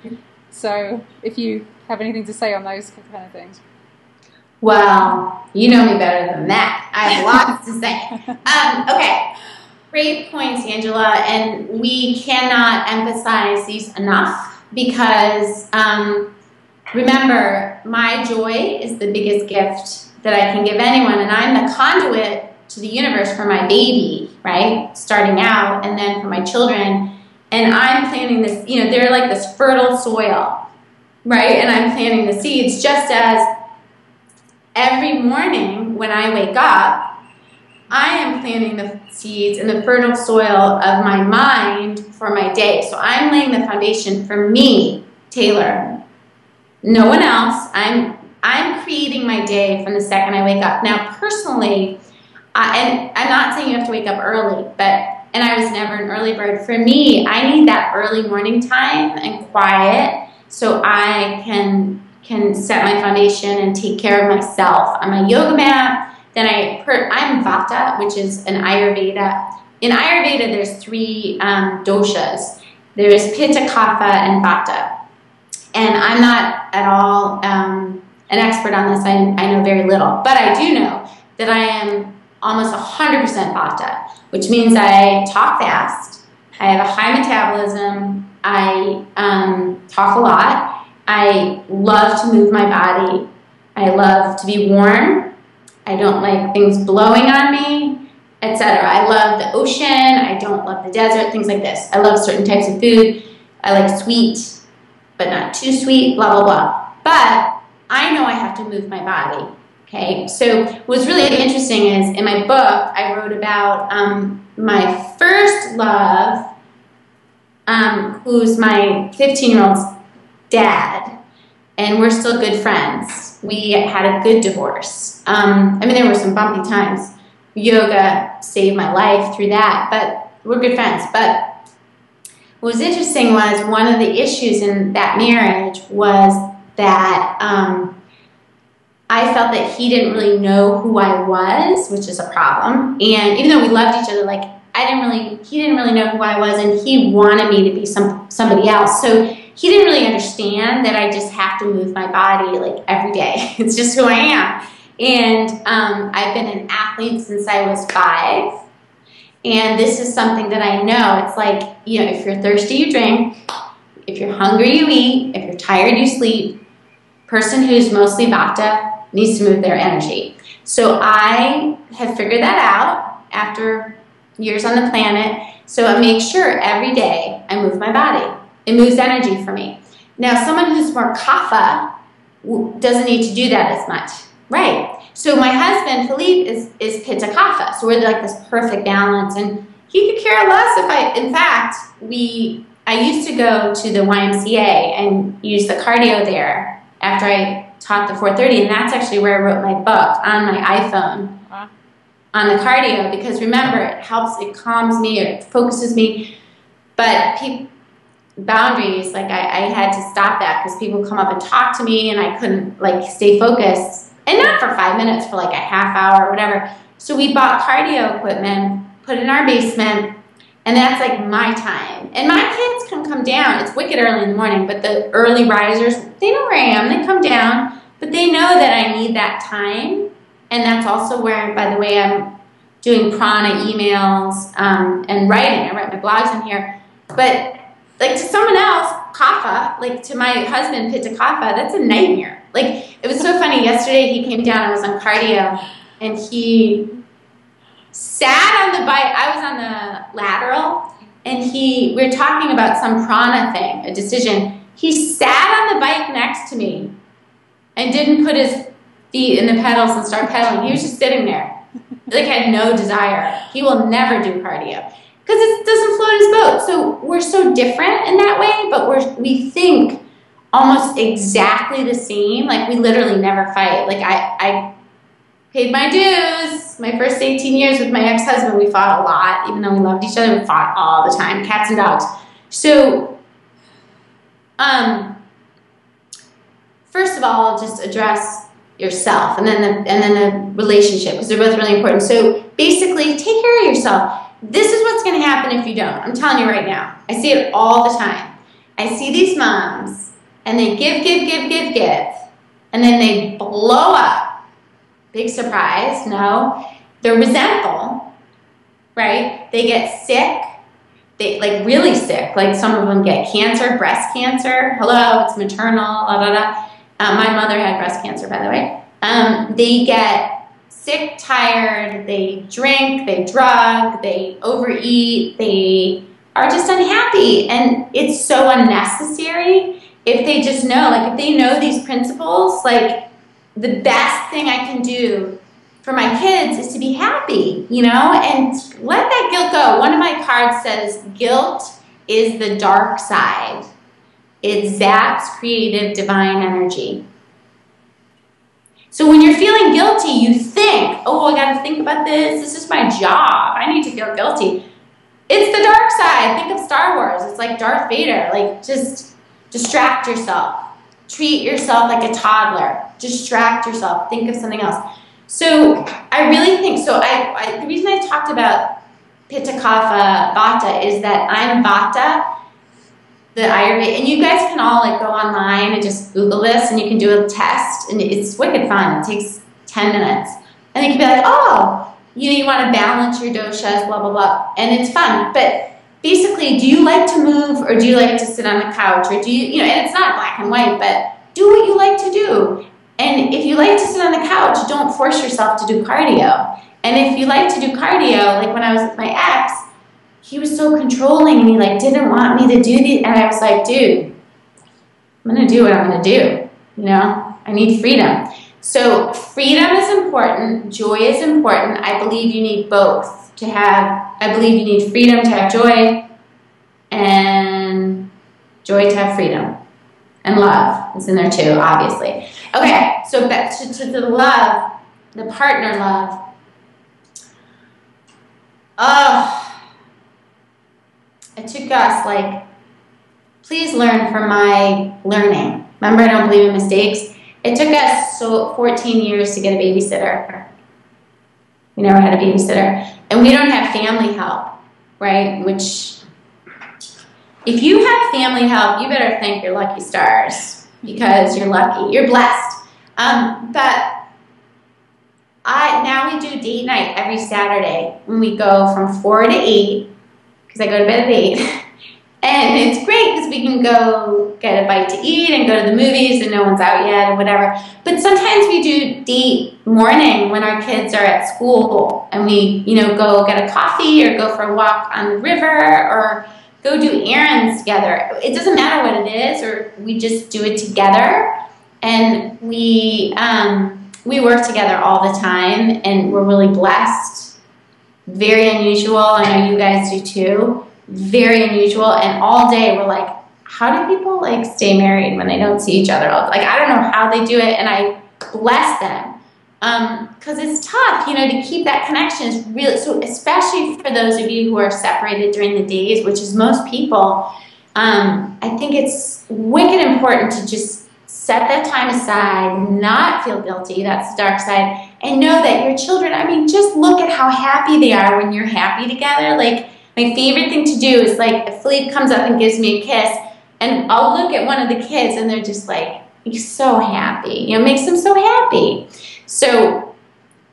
So if you have anything to say on those kind of things. Well, you know me better than that. I have lots to say. Okay, great points, Angela, and we cannot emphasize these enough because remember, my joy is the biggest gift that I can give anyone, and I'm the conduit to the universe for my baby, right, starting out, and then for my children, and I'm planting this, they're like this fertile soil, right, and I'm planting the seeds just as every morning when I wake up, I am planting the seeds in the fertile soil of my mind for my day. So I'm laying the foundation for me, Taylor. No one else. I'm creating my day from the second I wake up. Now, personally, and I'm not saying you have to wake up early, and I was never an early bird. For me, I need that early morning time and quiet so I can set my foundation and take care of myself on my yoga mat. Then I'm Vata, which is an Ayurveda. In Ayurveda, there's 3 doshas. There is Pitta, Kapha, and Vata. And I'm not at all an expert on this. I know very little. But I do know that I am almost 100% Vata, which means I talk fast, I have a high metabolism, I talk a lot, I love to move my body. I love to be warm. I don't like things blowing on me, etc. I love the ocean. I don't love the desert, things like this. I love certain types of food. I like sweet, but not too sweet, blah, blah, blah. But I know I have to move my body, okay? So what's really interesting is in my book, I wrote about my first love, who's my 15-year-old's dad, and we're still good friends. We had a good divorce. There were some bumpy times. Yoga saved my life through that, but we're good friends. But what was interesting was one of the issues in that marriage was that I felt that he didn't really know who I was, which is a problem. And even though we loved each other, like he didn't really know who I was, and he wanted me to be somebody else. So he didn't really understand that I just have to move my body like every day. It's just who I am. And I've been an athlete since I was 5. And this is something that I know. It's like, you know, if you're thirsty, you drink. If you're hungry, you eat. If you're tired, you sleep. Person who's mostly Vata needs to move their energy. So I have figured that out after years on the planet. So I make sure every day I move my body. It moves energy for me. Now, someone who's more Kapha doesn't need to do that as much. Right. So my husband, Philippe, is Pitta Kapha. So we're like this perfect balance. And he could care less if in fact, I used to go to the YMCA and use the cardio there after I taught the 4:30. And that's actually where I wrote my book on my iPhone on the cardio. Because remember, it helps, it calms me, it focuses me. But boundaries, like I had to stop that because people come up and talk to me and I couldn't like stay focused. And not for 5 minutes, for like a half hour or whatever. So we bought cardio equipment, put it in our basement, and that's like my time. And my kids can come down. It's wicked early in the morning, but the early risers, they know where I am. They come down, but they know that I need that time. And that's also where, by the way, I'm doing prana emails and writing. I write my blogs in here. But like to someone else, Kapha, like to my husband, Pitta Kapha, that's a nightmare. Like, it was so funny. Yesterday he came down, I was on cardio, and he sat on the bike. I was on the lateral, and we were talking about some prana thing, a decision. He sat on the bike next to me and didn't put his feet in the pedals and start pedaling. He was just sitting there. Like, had no desire. He will never do cardio because it doesn't float his boat. So we're so different in that way, but we think almost exactly the same. Like, we literally never fight. Like, I paid my dues. My first 18 years with my ex-husband, we fought a lot. Even though we loved each other, we fought all the time, cats and dogs. So, first of all, just address yourself, and then the relationship, because they're both really important. So, basically, take care of yourself. This is what's going to happen if you don't. I'm telling you right now. I see it all the time. I see these moms, and they give, and then they blow up. Big surprise, no. They're resentful, right? They get sick, like really sick. Like some of them get cancer, breast cancer. Hello, it's maternal, my mother had breast cancer, by the way. They get sick, tired, they drink, they drug, they overeat, they are just unhappy. And it's so unnecessary. If they just know, like if they know these principles, like the best thing I can do for my kids is to be happy, you know, and let that guilt go. One of my cards says guilt is the dark side. It zaps creative divine energy. So when you're feeling guilty, you think, oh, I got to think about this. This is my job. I need to feel guilty. It's the dark side. Think of Star Wars. It's like Darth Vader. Like, just distract yourself. Treat yourself like a toddler. Distract yourself. Think of something else. So I really think, so the reason I talked about Pitta Kapha Vata is that I'm Vata, the Ayurveda, and you guys can all like go online and just Google this, and you can do a test, and it's wicked fun. It takes 10 minutes. And you can be like, oh, you want to balance your doshas, blah, blah, blah. And it's fun. But basically, do you like to move, or do you like to sit on the couch, or do you know, and it's not black and white, but do what you like to do. And if you like to sit on the couch, don't force yourself to do cardio. And if you like to do cardio, like when I was with my ex, he was so controlling, and he like didn't want me to do these, and I was like, dude, I'm gonna do what I'm gonna do, you know? I need freedom. So freedom is important, joy is important. I believe you need both to have, I believe you need freedom to have joy, and joy to have freedom. And love is in there too, obviously. Okay, so back to the love, the partner love. Oh, it took us like, please learn from my learning. Remember, I don't believe in mistakes. It took us 14 years to get a babysitter. We never had a babysitter. And we don't have family help, right? Which, if you have family help, you better thank your lucky stars because you're lucky. You're blessed. But now we do date night every Saturday when we go from 4 to 8, because I go to bed at 8. And it's great because we can go get a bite to eat and go to the movies and no one's out yet or whatever. But sometimes we do date morning when our kids are at school and we, go get a coffee or go for a walk on the river or go do errands together. It doesn't matter what it is, or we just do it together. And we work together all the time and we're really blessed. Very unusual. I know you guys do too. Very unusual, and all day we're like, how do people like stay married when they don't see each other? Like, I don't know how they do it, and I bless them because it's tough, to keep that connection. Is really so, especially for those of you who are separated during the days, which is most people. I think it's wicked important to just set that time aside, not feel guilty. That's the dark side, and know that your children. I mean, just look at how happy they are when you're happy together. Like. My favorite thing to do is like if Philippe comes up and gives me a kiss and I'll look at one of the kids and they're just like, you're so happy. It makes them so happy. So,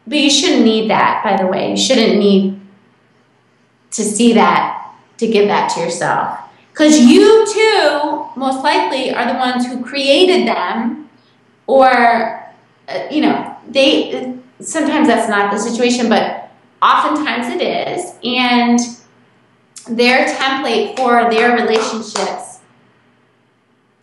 but you shouldn't need that, by the way. You shouldn't need to see that, to give that to yourself. Because you too, most likely, are the ones who created them or, sometimes that's not the situation, but oftentimes it is. And their template for their relationships,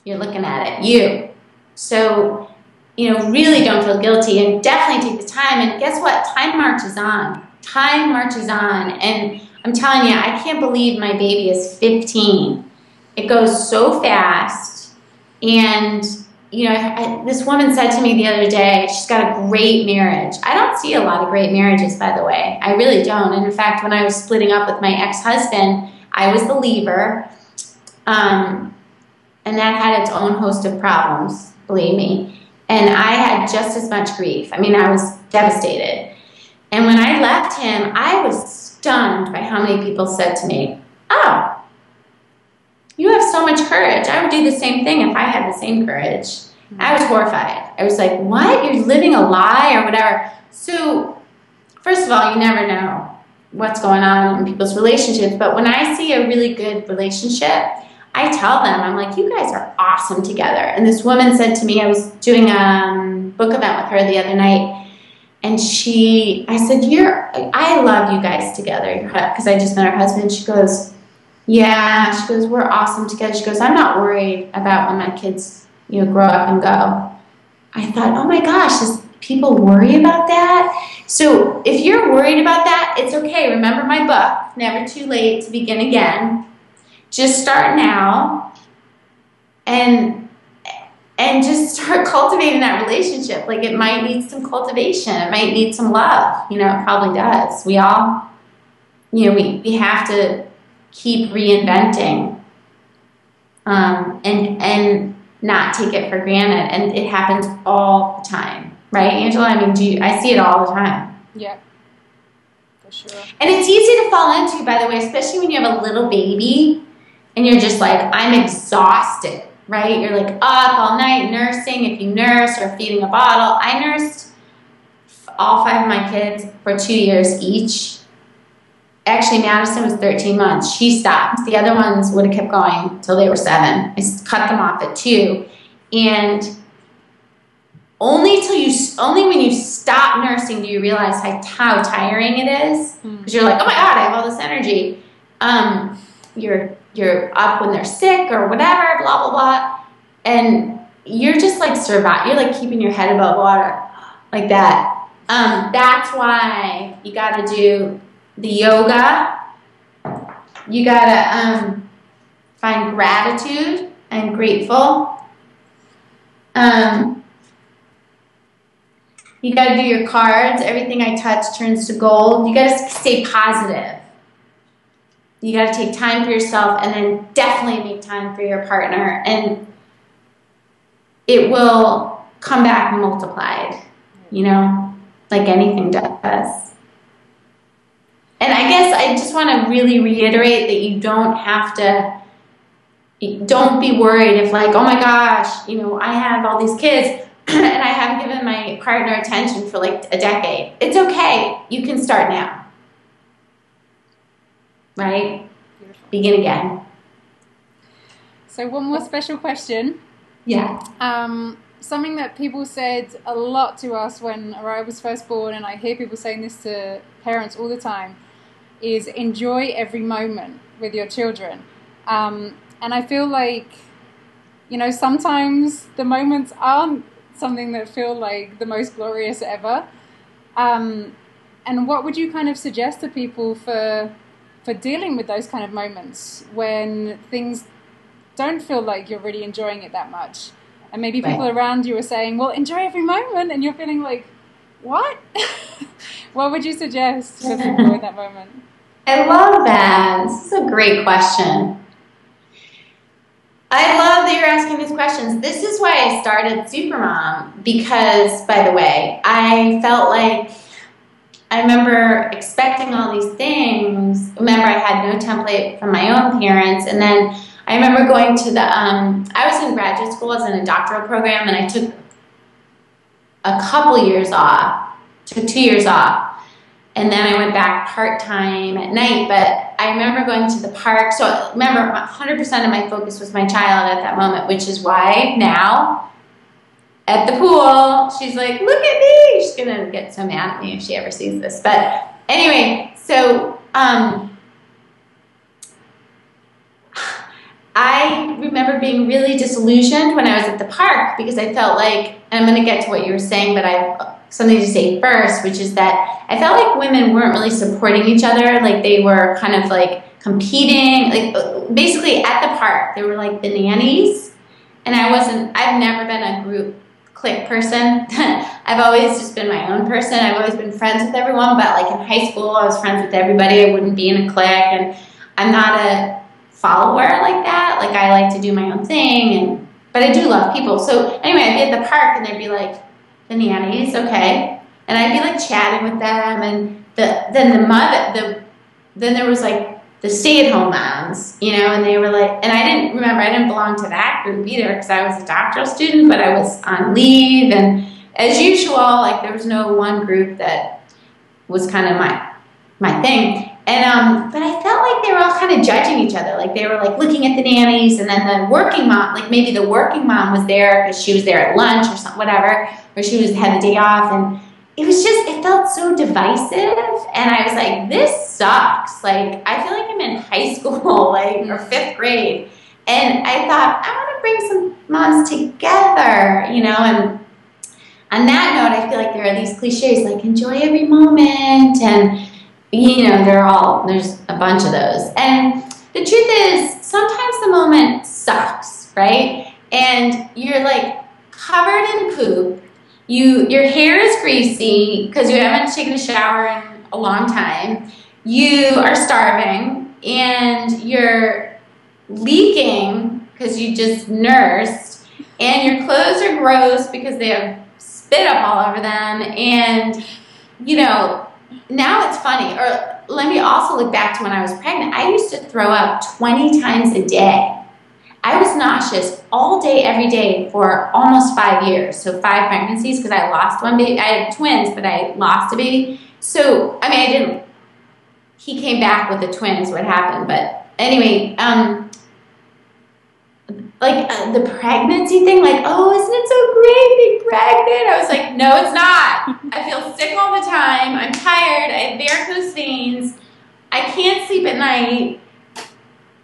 you're looking at it, you. So, really don't feel guilty and definitely take the time. And guess what? Time marches on. Time marches on. And I'm telling you, I can't believe my baby is 15. It goes so fast. And, this woman said to me the other day, she's got a great marriage. I don't see a lot of great marriages, by the way. I really don't. And in fact, when I was splitting up with my ex-husband, I was the leaver. And that had its own host of problems, believe me. And I had just as much grief. I mean, I was devastated. And when I left him, I was stunned by how many people said to me, oh, you have so much courage. I would do the same thing if I had the same courage. I was horrified. I was like, what? You're living a lie or whatever. So, first of all, you never know what's going on in people's relationships. But when I see a really good relationship, I tell them, I'm like, you guys are awesome together. And this woman said to me, I was doing a book event with her the other night, and I said, I love you guys together, because I just met her husband. She goes, yeah. She goes, we're awesome together. She goes, I'm not worried about when my kids, grow up and go. I thought, oh my gosh, does people worry about that? So if you're worried about that, it's okay. Remember my book, Never Too Late to Begin Again. Just start now and just start cultivating that relationship. Like, it might need some cultivation. It might need some love. It probably does. We all, we have to keep reinventing and not take it for granted. And it happens all the time. Right, Angela? I mean, I see it all the time. Yeah, for sure. And it's easy to fall into, by the way, especially when you have a little baby and you're just like, I'm exhausted, right? You're like up all night nursing, if you nurse, or feeding a bottle. I nursed all 5 of my kids for 2 years each. Actually, Madison was 13 months. She stopped. The other ones would have kept going until they were 7. I cut them off at 2. And only when you stop nursing do you realize how tiring it is. Because you're like, oh my God, I have all this energy. You're up when they're sick or whatever, blah, blah, blah. And you're just like you're like keeping your head above water like that. That's why you got to do the yoga. You got to find gratitude and grateful. You got to do your cards. Everything I touch turns to gold. You got to stay positive. You got to take time for yourself, and then definitely make time for your partner, and it will come back multiplied, you know, like anything does. And I guess I just want to really reiterate that you don't have to, don't be worried if like, oh my gosh, you know, I have all these kids and I haven't given my partner attention for like a decade. It's okay. You can start now. Right? Beautiful. Begin again. So one more special question. Yeah. Something that people said a lot to us when I was first born, and I hear people saying this to parents all the time, is enjoy every moment with your children. And I feel like, you know, sometimes the moments aren't something that feel like the most glorious ever. And what would you kind of suggest to people for dealing with those kind of moments when things don't feel like you're really enjoying it that much? And maybe people around you are saying, well, enjoy every moment, and you're feeling like, what? What would you suggest for people in that moment? I love that. This is a great question. I love that you're asking these questions. This is why I started Supermom, because, by the way, I felt like I remember expecting all these things. Remember, I had no template from my own parents, and then I remember going to the, I was in graduate school, I was in a doctoral program, and I took a couple years off, took 2 years off. And then I went back part-time at night, but I remember going to the park. So remember, 100% of my focus was my child at that moment, which is why now at the pool, she's like, look at me. She's going to get so mad at me if she ever sees this. But anyway, so I remember being really disillusioned when I was at the park because I felt like, and I'm going to get to what you were saying, but I something to say first, which is that I felt like women weren't really supporting each other. Like they were kind of like competing, like basically at the park, they were like the nannies. And I've never been a group clique person. I've always just been my own person. I've always been friends with everyone, but like in high school, I was friends with everybody. I wouldn't be in a clique, and I'm not a follower like that. Like I like to do my own thing, but I do love people. So anyway, I'd be at the park and they'd be like, the nannies, okay, and I'd be like chatting with them, and then there was like the stay-at-home moms, you know, and they were like, and I didn't belong to that group either because I was a doctoral student, but I was on leave, and as usual, like there was no one group that was kind of my thing. And but I felt like they were all kind of judging each other. Like they were like looking at the nannies, and then the working mom, like maybe the working mom was there because she was there at lunch or something, whatever, or she had the day off, and it felt so divisive. And I was like, this sucks. Like I feel like I'm in high school, like or 5th grade, and I thought I want to bring some moms together, you know. And on that note, I feel like there are these cliches like enjoy every moment, and you know, there's a bunch of those. And the truth is, sometimes the moment sucks, right? And you're like covered in poop. Your hair is greasy because you haven't taken a shower in a long time. You are starving and you're leaking because you just nursed. And your clothes are gross because they have spit up all over them. And, you know, now it's funny, or let me also look back to when I was pregnant. I used to throw up 20 times a day. I was nauseous all day, every day for almost 5 years. So 5 pregnancies because I lost one baby. I had twins, but I lost a baby. So, I mean, he came back with the twins, what happened. But anyway, the pregnancy thing, like, oh, isn't it so great being pregnant? I was like, no, it's not. I feel sick all the time. I'm tired. I have varicose veins. I can't sleep at night.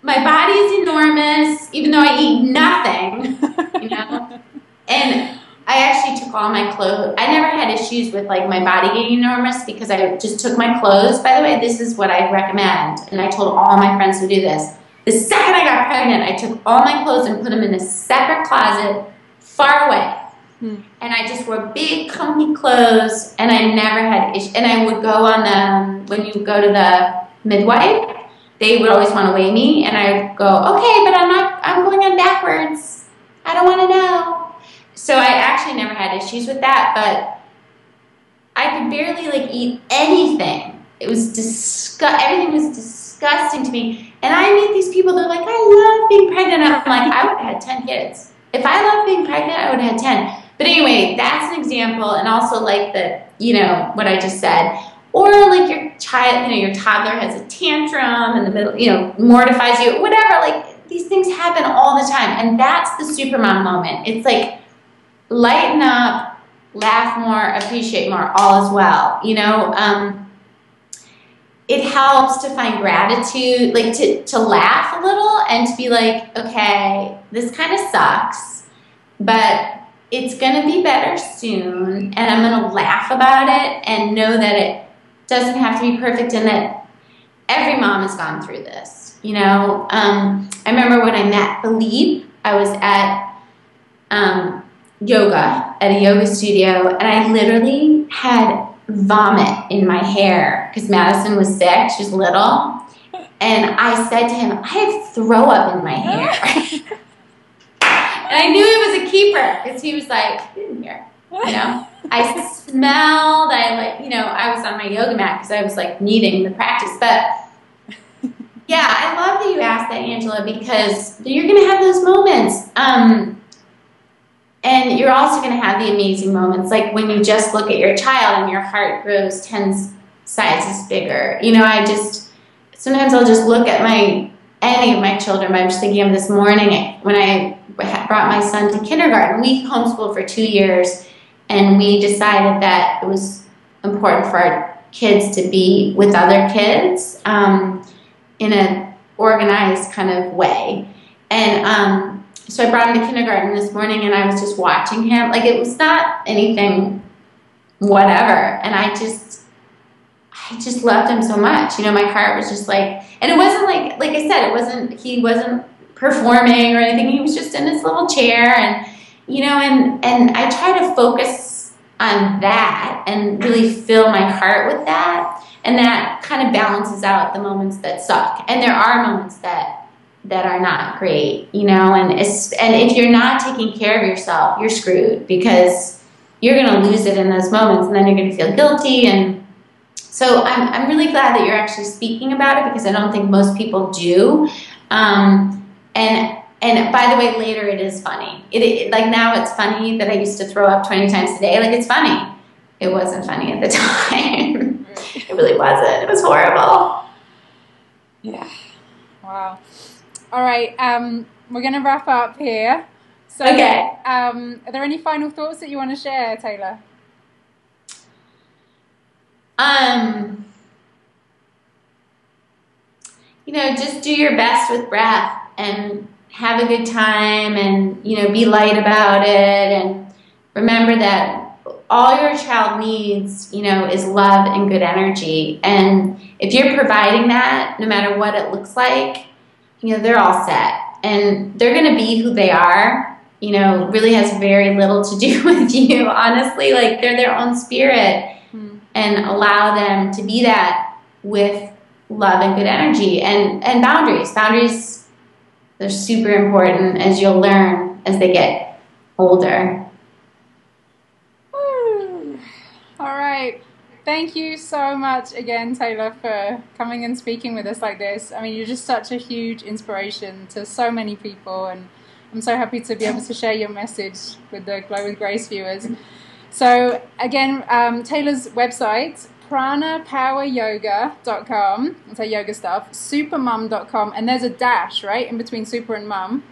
My body is enormous, even though I eat nothing, you know? And I actually took all my clothes. I never had issues with, like, my body getting enormous because I just took my clothes. By the way, this is what I recommend, and I told all my friends to do this. The second I got pregnant, I took all my clothes and put them in a separate closet far away. And I just wore big, comfy clothes, and I never had issues. And I would go on when you go to the midwife, they would always want to weigh me, and I would go, okay, but I'm going on backwards. I don't want to know. So I actually never had issues with that, but I could barely like eat anything. It was everything was disgusting to me. And I meet these people, they're like, I love being pregnant. And I'm like, I would have had 10 kids. If I loved being pregnant, I would have had 10. But anyway, that's an example, and also like what I just said. Or like your child, your toddler has a tantrum in the middle, mortifies you, whatever. Like these things happen all the time, and that's the supermom moment. It's like lighten up, laugh more, appreciate more, all is well. It helps to find gratitude, like to laugh a little and to be like, okay, this kind of sucks, but it's going to be better soon, and I'm going to laugh about it and know that it doesn't have to be perfect and that every mom has gone through this. I remember when I met Philippe, I was at yoga at a yoga studio, and I literally had vomit in my hair because Madison was sick. She was little. And I said to him, I have throw up in my hair. And I knew he was a keeper because he was like, get in here. I smelled, I was on my yoga mat because I was like needing the practice. But yeah, I love that you asked that, Angela, because you're going to have those moments. And you're also going to have the amazing moments, like when you just look at your child and your heart grows 10 sizes bigger. Sometimes I'll just look at any of my children. I'm just thinking of this morning when I brought my son to kindergarten. We homeschooled for 2 years, and we decided that it was important for our kids to be with other kids in an organized kind of way. And so I brought him to kindergarten this morning, and I was just watching him. Like, it was not anything whatever. And I just loved him so much. My heart was just like, and it wasn't like I said, he wasn't performing or anything. He was just in his little chair, and I try to focus on that and really fill my heart with that. And that kind of balances out the moments that suck. And there are moments that are not great, and if you're not taking care of yourself, you're screwed, because you're going to lose it in those moments, and then you're going to feel guilty. And so I'm really glad that you're actually speaking about it, because I don't think most people do. And by the way, later it is funny. Like now it's funny that I used to throw up 20 times a day. Like, it's funny. It wasn't funny at the time. It really wasn't. It was horrible. Yeah. Wow. All right, we're going to wrap up here. So, okay. Are there any final thoughts that you want to share, Taylor? Just do your best with breath and have a good time, and, be light about it, and remember that all your child needs, is love and good energy. And if you're providing that, no matter what it looks like, they're all set, and they're going to be who they are. Really has very little to do with you, honestly. Like, they're their own spirit, and allow them to be that with love and good energy, and boundaries. Boundaries, they're super important, as you'll learn as they get older. All right. Thank you so much again, Taylor, for coming and speaking with us like this. I mean, you're just such a huge inspiration to so many people, and I'm so happy to be able to share your message with the Glow with Grace viewers. So again, Taylor's website, pranapoweryoga.com, that's our yoga stuff, supermum.com, and there's a dash, right, in between super and mum,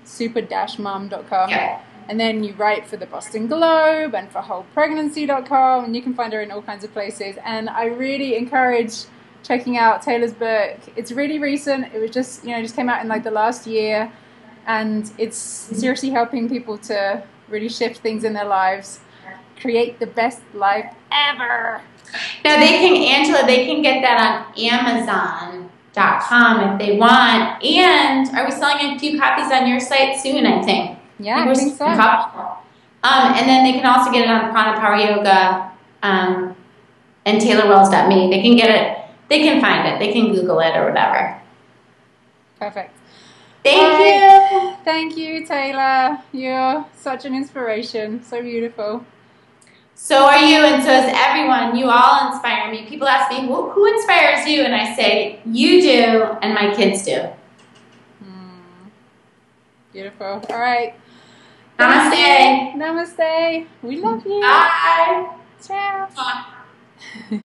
super-mum.com. Yeah. And then you write for the Boston Globe and for wholepregnancy.com, and you can find her in all kinds of places. And I really encourage checking out Taylor's book. It's really recent. It was just came out in like the last year, and it's seriously helping people to really shift things in their lives, create the best life ever. Now they can get that on Amazon.com if they want. And are we selling a few copies on your site soon, I think? Yeah, I think so. And then they can also get it on Prana Power Yoga and TaylorWells.me. They can get it. They can find it. They can Google it or whatever. Perfect. Thank you. Thank you, Taylor. You're such an inspiration. So beautiful. So are you, and so is everyone. You all inspire me. People ask me, well, who inspires you? And I say, you do, and my kids do. Beautiful. All right. Namaste. Namaste. We love you. Bye. Ciao. Bye.